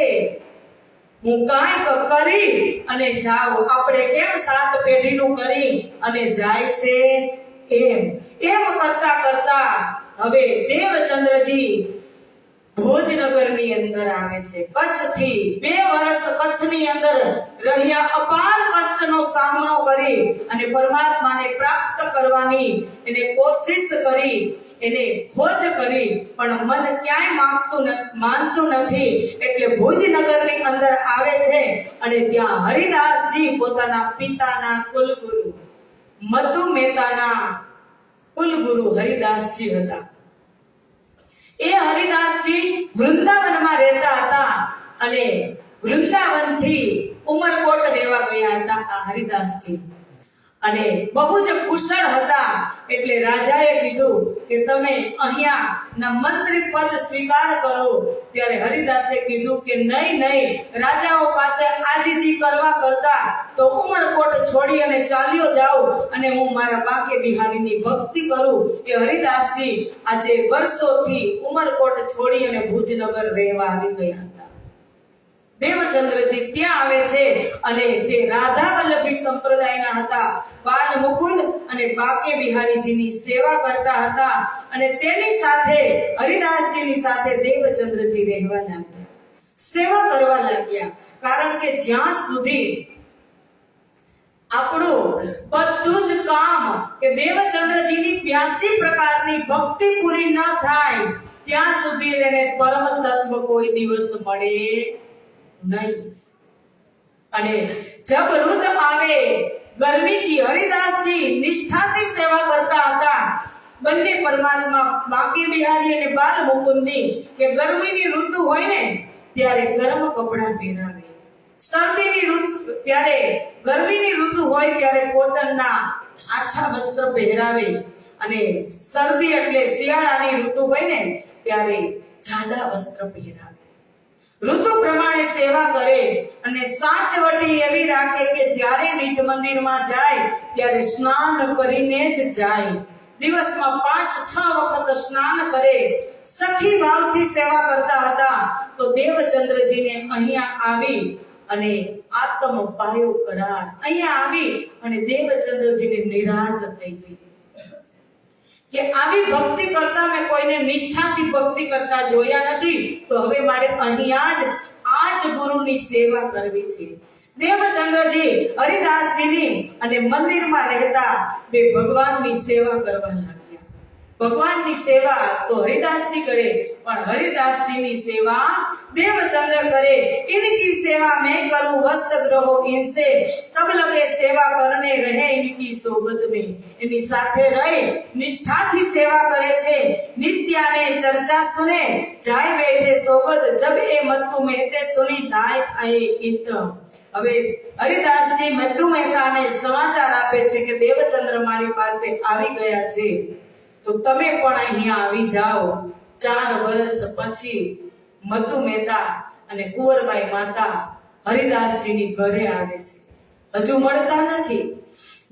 હું કાંઈક કરી અને જાઉં. આપણે કેમ સાત પેઢીનું કરી અને જાય છે એમ કરતા કરતા હવે દેવચંદ્રજી ભોજનગરની અંદર આવે છે. કચ્છથી 2 વર્ષ કચ્છની અંદર રહ્યા, અપાર કષ્ટનો સામનો કરી અને પરમાત્માને પ્રાપ્ત કરવાની એને કોશિશ કરી, એને ખોજ કરી, પણ મન ક્યાંય માનતું નથી. એટલે ભુજનગરની અંદર આવે છે અને ત્યાં હરિદાસજી પોતાના પિતાના કુલગુરુ મધુ મહેતાના કુલગુરુ હરિદાસજી હતા. એ હરિદાસજી વૃંદાવનમાં રહેતા હતા અને વૃંદાવનથી ઉમરકોટ રહેવા ગયા હતા આ હરિદાસજી. અને બહુ જ કુશળ હતા. એટલે રાજાએ કીધું કે તમે અહીંયા ના મંત્રી પદ સ્વીકાર કરો. ત્યારે હરિદાસે કીધું કે નહીં, રાજાઓ પાસે આજીજી કરવા કરતા તો ઉમરકોટ છોડી અને ચાલ્યો જાઉં અને હું મારા બાકે બિહારીની ભક્તિ કરું. એ હરિદાસજી આજે વર્ષોથી ઉમરકોટ છોડી અને ભુજનગર રહેવા આવી ગયા હતા. દેવચંદ્રજી ત્યાં આવે છે અને તે રાધા વલ્લભી સંપ્રદાયના હતા. બાલ મુકુંદ અને બાકે બિહારીજીની સેવા કરતા હતા અને તેની સાથે હરિદાસજીની સાથે દેવચંદ્રજી રહેવા લાગ્યા, સેવા કરવા લાગ્યા. કારણ કે જ્યાં સુધી આપણું બધું જ કામ કે દેવચંદ્રજીની 82 પ્રકારની ભક્તિ પૂરી ન થાય ત્યાં સુધી એને પરમ તત્વ કોઈ દિવસ મળે नहीं. અને જબ રુદ્ર આવે गर्मी की हरिदास जी निष्ठाથી સેવા કરતા હતા. બંને પરમાત્મા બાકી બિહારી અને બાલ મુકુંદની કે ગરમીની ઋતુ હોય ને ત્યારે ગરમ કપડા પહેરાવે, શરદીની ઋતુ ત્યારે ગરમીની ઋતુ હોય ત્યારે કોટનના આછા વસ્ત્ર પહેરાવે અને શરદી એટલે શિયાળાની ઋતુ હોય ને ત્યારે જાડા વસ્ત્ર પહેરાવે. ઋતુ પ્રમાણે સેવા કરે અને સાચવટી એવી રાખે કે જ્યારે નિજ મંદિરમાં જાય ત્યારે સ્નાન કરીને જ જાય. દિવસમાં 5-6 વખત સ્નાન કરે. સખી ભાવથી સેવા કરતા હતા. તો દેવચંદ્રજીને અહીંયા આવી અને આત્મ પાયો કરાર અહીંયા આવી અને દેવચંદ્રજીને નિરાંત થઈ ગઈ કે આવી ભક્તિ કરતા મેં કોઈને નિષ્ઠાથી ભક્તિ કરતા જોયા નથી. તો હવે મારે અહીંયા જ આ જ ગુરુની સેવા કરવી છે. દેવચંદ્રજી હરિદાસજીની અને મંદિરમાં રહેતા બે ભગવાનની સેવા કરવા લાગ્યા. ભગવાનની સેવા તો હરિદાસજી કરે, પણ हरिदासजी सेवा देवचंद्र करे। इनकी सेवा मैं करूं वस्त ग्रहो इनसे, तब लगे सेवा करने रहे इनकी सोबत में। इनकी साथे रही निष्ठाथी सेवा करे छे, नित्याने चर्चा सुने, जाय बैठे सोबत, जब ए मत्तु मेहते सुनी दाय आए इत। હવે હરિદાસજી મધુ મહેતાને સમાચાર આપે છે કે દેવચંદ્ર મારી પાસે આવી ગયા છે, તો તમે પણ અહીંયા આવી જાઓ। 4 વર્ષ પછી મધુ મહેતા અને કુંવરબાઈ માતા હરિદાસજીની ઘરે આવે છે। હજુ મળતા નથી।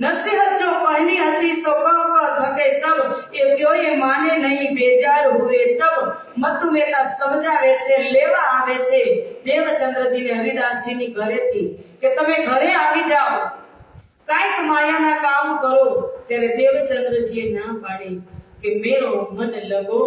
નસીહત જો કહની હતી સો કહ થકે સબ, એ ત્યોય માને નહીં બેજાર હુએ તબ। મધુ મહેતા સમજાવે છે, લેવા આવે છે દેવચંદ્રજીને હરિદાસજીની ઘરેથી કે તમે ઘરે આવી જાઓ, કાંઈક માયાના કામ કરો। ત્યારે દેવચંદ્રજીએ ના પાડી કે મેરો મન લગો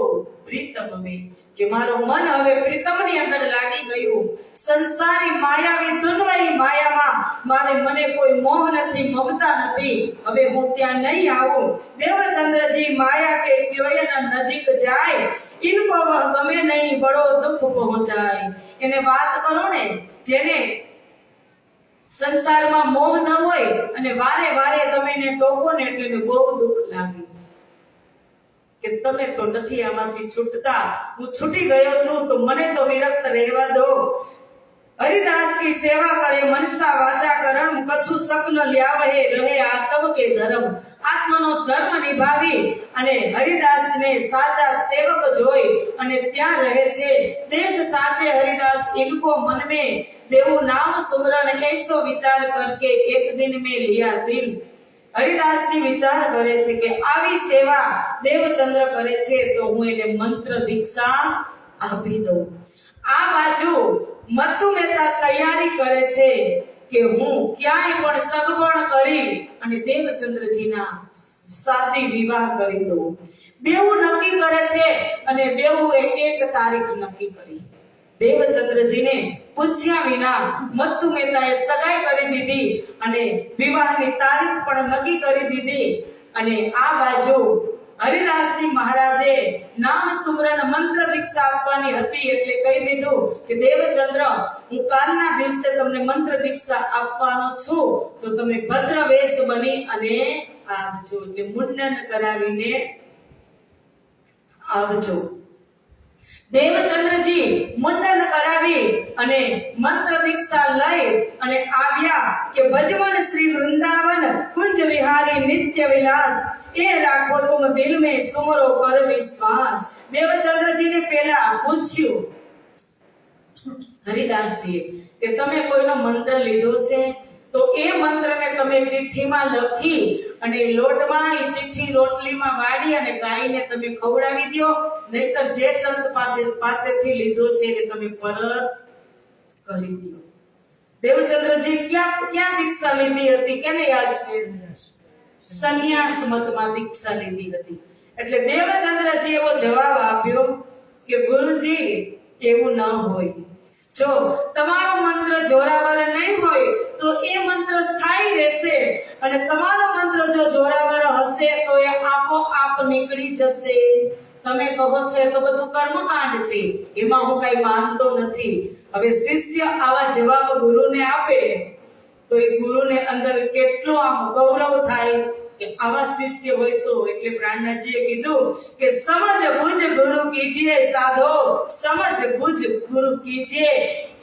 પ્રીતમ में, કે મારો મન હવે પ્રીતમની અંદર લાગી ગયું। સંસારી માયાવી દુન્વયી માયામાં મને કોઈ મોહ નથી, મમતા નથી, હવે હું ત્યાં નહીં આવું। દેવચંદ્રજી माया के क्योयन नजीक जाए, इनको वह गमे नहीं बड़ो दुख पहुंचाए। એને વાત કરો ને, જેને સંસારમાં મોહ ન હોય અને વારે વારે તમે એને ટોકો ને એટલે એને બહુ દુઃખ લાગે કે તમે તો નથી આમાંથી છૂટતા, હું છૂટી ગયો છું, તો મને તો વિરક્ત રહેવા દો। हरिदास की सेवा करे मनसा वाचा करम, कछु सक न ल्यावहे रहे आत्म के धर्म। आत्मनो धर्म निभावी અને હરિદાસને સાચા સેવક જોઈ અને ત્યાં રહે છે। દેખ સાચે હરિદાસ इनको मन में देवो नाम सुमरन ऐसो विचार करके एक दिन में लिया दिल। हरिदासजी विचार करे छे के आवी सेवा देवचंद्र करे छे तो હું એને મંત્ર દીક્ષા આપી દઉં। આ બાજુ મધુ મહેતા તૈયારી કરે છે કે હું ક્યાંય પણ સગવડ કરી અને દેવચંદ્રજીના શાદી વિવાહ કરી દઉં। બેઉ નક્કી કરે છે અને બેઉએ એક તારીખ નક્કી કરી। દેવચંદ્રજીને પૂછ્યા વિના મધુ મહેતાએ સગાઈ કરી દીધી અને વિવાહની તારીખ પણ નક્કી કરી દીધી। અને આ બાજુ હરિદાસજી મહારાજે નામ સુમરન મંત્ર દીક્ષા આપવાની હતી એટલે કહી દીધું કે દેવચંદ્ર હું કાલના દિવસે તમને મંત્ર દીક્ષા આપવાનો છું, તો તમે ભદ્ર વેશ બની અને આવજો, એટલે મુંડન કરાવીને આવજો। દેવચંદ્રજી મુંડન કરાવી અને મંત્ર દીક્ષા લઈ અને આવ્યા કે ભજવન શ્રી વૃંદાવન કુંજ વિહારી નિત્ય વિલાસ, એ રાખો तुम दिल में सुमरो कर विश्वास। देवचंद्रजी ने पहला पूछ्યું हरिदासजी કે તમે કોઈનો મંત્ર લીધો છે તો એ મંત્રને તમે ચિઠ્ઠીમાં લખી અને લોટમાં એ ચિઠ્ઠી રોટલીમાં વાળી અને ગાયને તમે ખવડાવી દો, નહીતર જે સંત પાસેથી લીધો છે એને તમે પરત કરી દો। દેવચંદ્રજી ક્યાં દીક્ષા લીધી હતી કેને યાદ છે? સંન્યાસ મતમાં દીક્ષા લીધી હતી। એટલે દેવચંદ્રજી એવો જવાબ આપ્યો કે ગુરુજી એવું ન હોય, જો તમારો મંત્ર જોરાવર નહીં હોય તો એ મંત્ર સ્થાયી રહેશે અને તમારો મંત્ર જો જોરાવર હશે તો એ આપોઆપ નીકળી જશે। તમે કહો છો એ તો બધું કર્મકાંડ છે, એમાં હું કઈ માનતો નથી। હવે શિષ્ય આવા જવાબ ગુરુને આપે તો એ ગુરુને અંદર કેટલો આમ ગૌરવ થાય કે આવા શિષ્ય હોય તો। એટલે પ્રાણનાથજીએ કીધું કે સમજ બુજ ગુરુ કીજીએ સાધો, સમજ બુજ ગુરુ કીજીએ,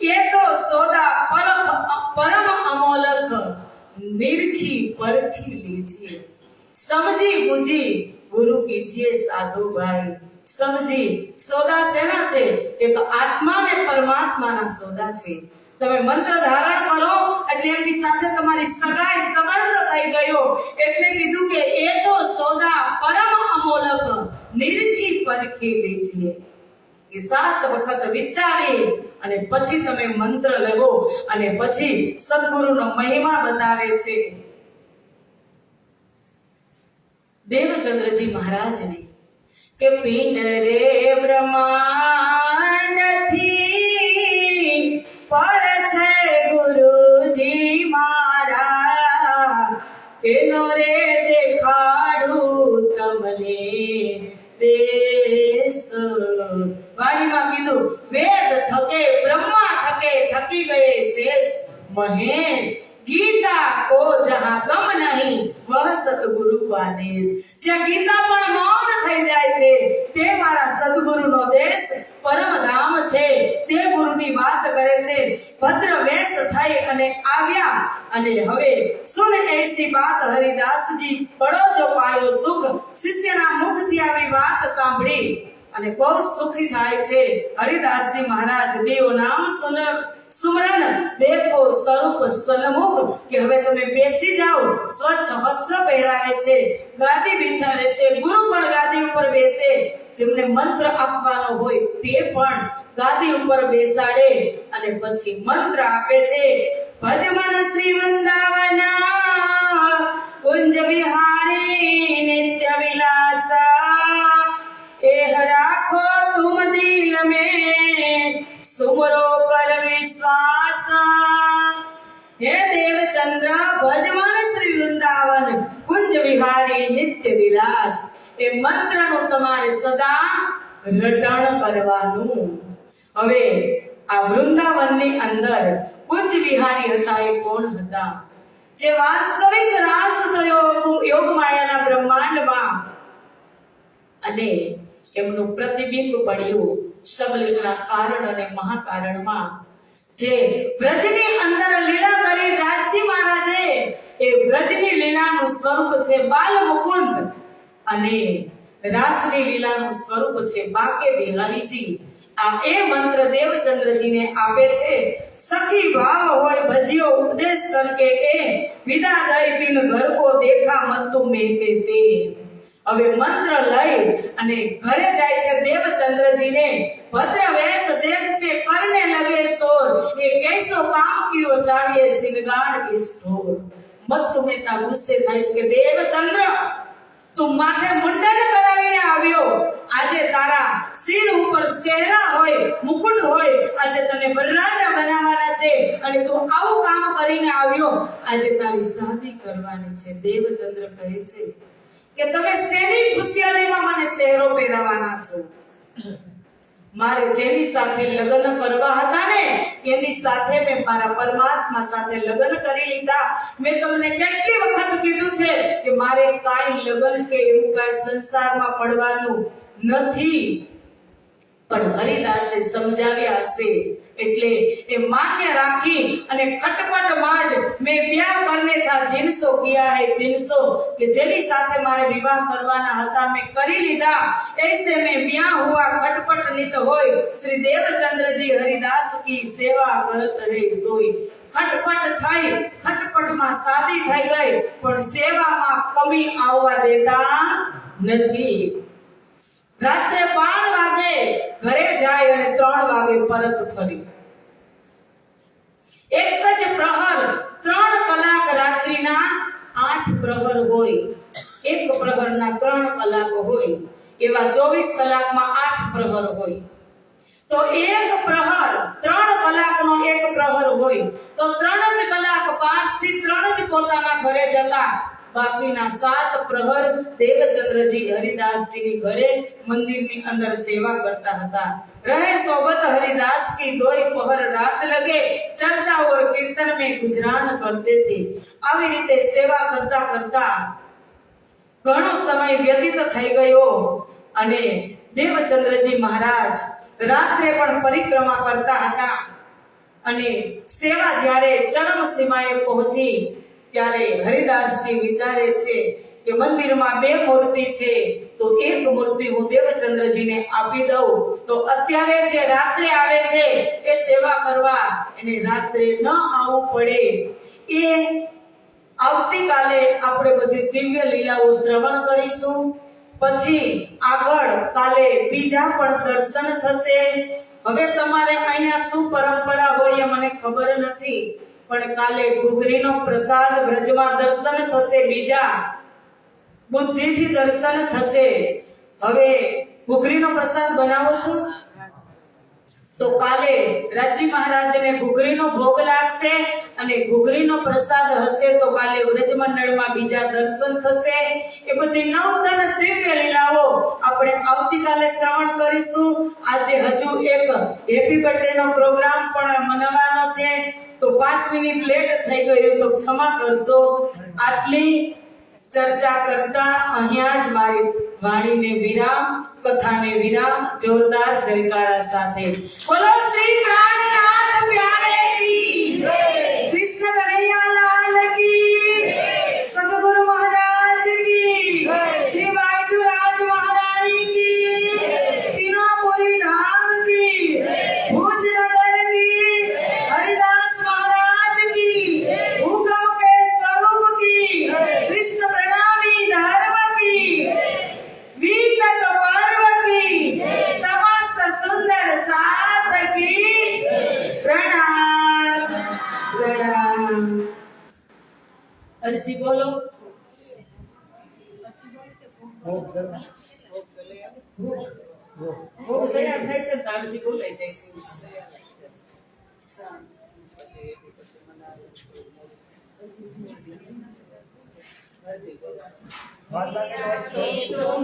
ये तो सौदा परम अमोलक, निरखी परखी लीजिए। समझी बुझी गुरु कीजिए साधु भाई। समझी सौदा सेना छे? एक आत्मा ने परमात्मा ना सौदा छे। તમે મંત્ર ધારણ કરો એટલે એમની સાથે તમારી સગાઈ સંબંધ થઈ ગયો, એટલે કીધું કે એ તો સોદા પરમ અમોલક, નિરખી પરખી લીજીએ। કે 7 વખત વિચારી અને પછી તમે મંત્ર લેવો અને પછી સદગુરુનો મહિમા બતાવે છે। દેવચંદ્રજી મહારાજને કે પિંડ રે બ્રહ્માંડ થી पर छे गुरुजी मारा, एनो रे देखाड़ू तमने દેશ વાણીમાં કીધું વેદ થકે બ્રહ્મા થકે થકી ગયે શેષ મહેશ ગીતા કો જહાં ગમ નહીં વહ સતગુરુ કો આદેશ। જે ગીતા પણ મૌન થઈ જાય છે તે મારા સદગુરુનો દેશ પરમ ધામ છે તે ગુરુની વાત કરે છે। ભદ્ર વેશ થઈ અને આવ્યા અને હવે સુન એસી વાત હરિદાસજી બડો જો પાયો સુખ શિષ્યના મુખથી આવી વાત સાંભળી અને બહુ સુખી થાય છે। હરિદાસજી મહારાજ દેવ નામ સુમરન દેખો સ્વરૂપ સન્મુખ કે હવે તમે બેસી જાઓ। સ્વચ્છ વસ્ત્ર પહેરાવે છે ગાદી બિછાવે છે ગુરુ પણ ગાદી ઉપર બેસે જેમને મંત્ર આપવાનો હોય તે પણ ગાદી ઉપર બેસાડે અને પછી મંત્ર આપે છે। ભજમન શ્રી વૃંદાવના કુંજ વિહારી નિત્ય વિલાસા एह राखो तुम दिल में सुमरो कर विश्वास। हे देवचंद्र भजमन श्री वृंदावन कुंज विहारी नित्य विलास ए मंत्र નું તમારે સદા રટણ કરવાનું। હવે આ વૃંદાવનની અંદર કુંજ વિહારી હતા એ કોણ હતા? જે વાસ્તવિક રાસ થયો યોગ માયાના બ્રહ્માંડમાં અને એમનું પ્રતિબિંબ પડ્યું શબલિંગના કારણ અને મહાકારણમાં। જે વ્રજની અંદર લીલા કરી રાજજી મહારાજે એ વ્રજની લીલાનું સ્વરૂપ છે બાલ મુકુંદ અને રાસની લીલાનું સ્વરૂપ છે બાકે બિહારીજી। આ એ મંત્ર દેવચંદ્રજીને આપે છે। સખી ભાવ હોય ભજ્યો ઉપદેશ કરકે એ વિદા દઈ દિન ઘર કો દેખા મત તું મેકે તે। હવે મંત્ર લઈ અને ઘરે જાય છે દેવચંદ્રજીને। ભદ્ર વેશ દેખ કે કરને લગે શોર એ कैसो काम कियो चाहिए सिरगाड़ की स्टोर। મત તુમે તા ગુસ્સે થાય કે દેવચંદ્ર તું માથે મુંડન કરાવીને આવ્યો આજે તારા સિર ઉપર સેહરા હોય મુકુટ હોય આજે તને વરરાજા બનાવવાના છે અને તું આવું કામ કરીને આવ્યો આજે તારી શાદી કરવાની છે। દેવચંદ્ર કહે છે કે તમે શેની ખુશિયાલીમાં મને શહેરો પહેરાવાના છો? મારે જેની સાથે લગ્ન કરવા હતા ને એની સાથે મેં મારા પરમાત્મા સાથે લગ્ન કરી લીધા। મેં તમને કેટલી વખત કીધું છે કે મારે કાઈ લગ્ન કે એવું કાઈ સંસારમાં પડવાનું નથી પણ હરિદાસે સમજાવ્યા હશે એટલે એ માન્ય રાખી અને ખટપટ માં જ મેં ब्याह करने था जिनसो किया है तिनसो કે જેની સાથે મારે વિવાહ કરવાના હતા મેં કરી લીધા। ऐसे में ब्याह हुआ खटपट नित होय श्री देवचंद्र जी हरिदास की सेवा करत है सोई। खटपट થઈ ખટપટમાં શાદી થઈ ગઈ પણ સેવામાં કમી આવવા દેતા નથી। રાત્રે 12 વાગે ઘરે જાય અને 3 વાગે પરત ફરી। એક જ પ્રહર 3 કલાક રાત્રિના 8 પ્રહર હોય। એક પ્રહરના 3 કલાક હોય એવા 24 કલાકમાં 8 પ્રહર હોય તો એક પ્રહર 3 કલાકનો એક પ્રહર હોય તો 3 જ કલાક 5 થી 3 જ પોતાના ઘરે જતા બાકીના 7 પ્રહર દેવચંદ્રજી હરિદાસજીની ઘરે મંદિરની અંદર સેવા કરતા હતા। रहे सोबत हरिदास की दोई पहर रात लगे चर्चा और कीर्तन में गुजरान करते थे। આવી રીતે સેવા કરતા કરતા ઘણો સમય વ્યતીત થઈ ગયો અને દેવચંદ્રજી મહારાજ રાત્રે પણ પરિક્રમા કરતા હતા અને સેવા જ્યારે ચરમ સીમાએ પહોંચી ત્યારે હરિદાસજી વિચારે છે કે મંદિરમાં 2 મૂર્તિ છે તો એક મૂર્તિ હું દેવચંદ્રજીને આપી દઉં તો અત્યારે જે રાત્રે આવે છે એ સેવા કરવા એને રાત્રે ન આવવું પડે। એ આવતીકાલે આપણે બધી દિવ્ય લીલાઓ શ્રવણ કરીશું પછી આગળ કાલે બીજા પણ દર્શન થશે। હવે તમારે અહીંયા શું પરંપરા હોય એ મને ખબર નથી પણ કાલે ઘૂઘરીનો પ્રસાદ વ્રજમાં દર્શન થશે બીજા બુદ્ધિથી દર્શન થશે। હવે ઘૂઘરીનો પ્રસાદ બનાવો છો તો કાલે રાજજી મહારાજને ઘૂઘરીનો ભોગ લાગશે અને ઘૂઘરીનો પ્રસાદ હશે તો કાલે વ્રજમંડળમાં બીજા દર્શન થશે. એ બધી નવતન દિવ્ય લીલાઓ આપણે આવતીકાલે શ્રવણ કરીશું. આજે હજુ એક હેપી બર્થડે નો પ્રોગ્રામ પણ મનાવવાનો છે, તો 5 મિનિટ લેટ થઈ ગયું તો ક્ષમા કરશો. આટલી ચર્ચા કરતા અહીંયા જ મારી વાણીને વિરામ, કથાને વિરામ જોરદાર જયકારા સાથે. બોલો શ્રી પ્રાણનાથ પ્યારે કી જય, કૃષ્ણ કનૈયા લાલ કી જય, સદગુરુ મહારાજ કી જય, શ્રી બાજુરાજ મહારાણી કી જય, તીનોપુરી ધામ કી જય, ભુજ નગર કી જય, હરિદાસ મહારાજ કી જય, હુકમ के स्वरूप की जय, कृष्ण प्रणामी धर्म की जय, वीतक पर्व की जय, समस्त सुंदर साथ की जय, प्रणाम प्रणाम. अर्जी बोलो. ભોગ તૈયાર થાય છે તો અરજી બોલાઈ જાય છે. तुम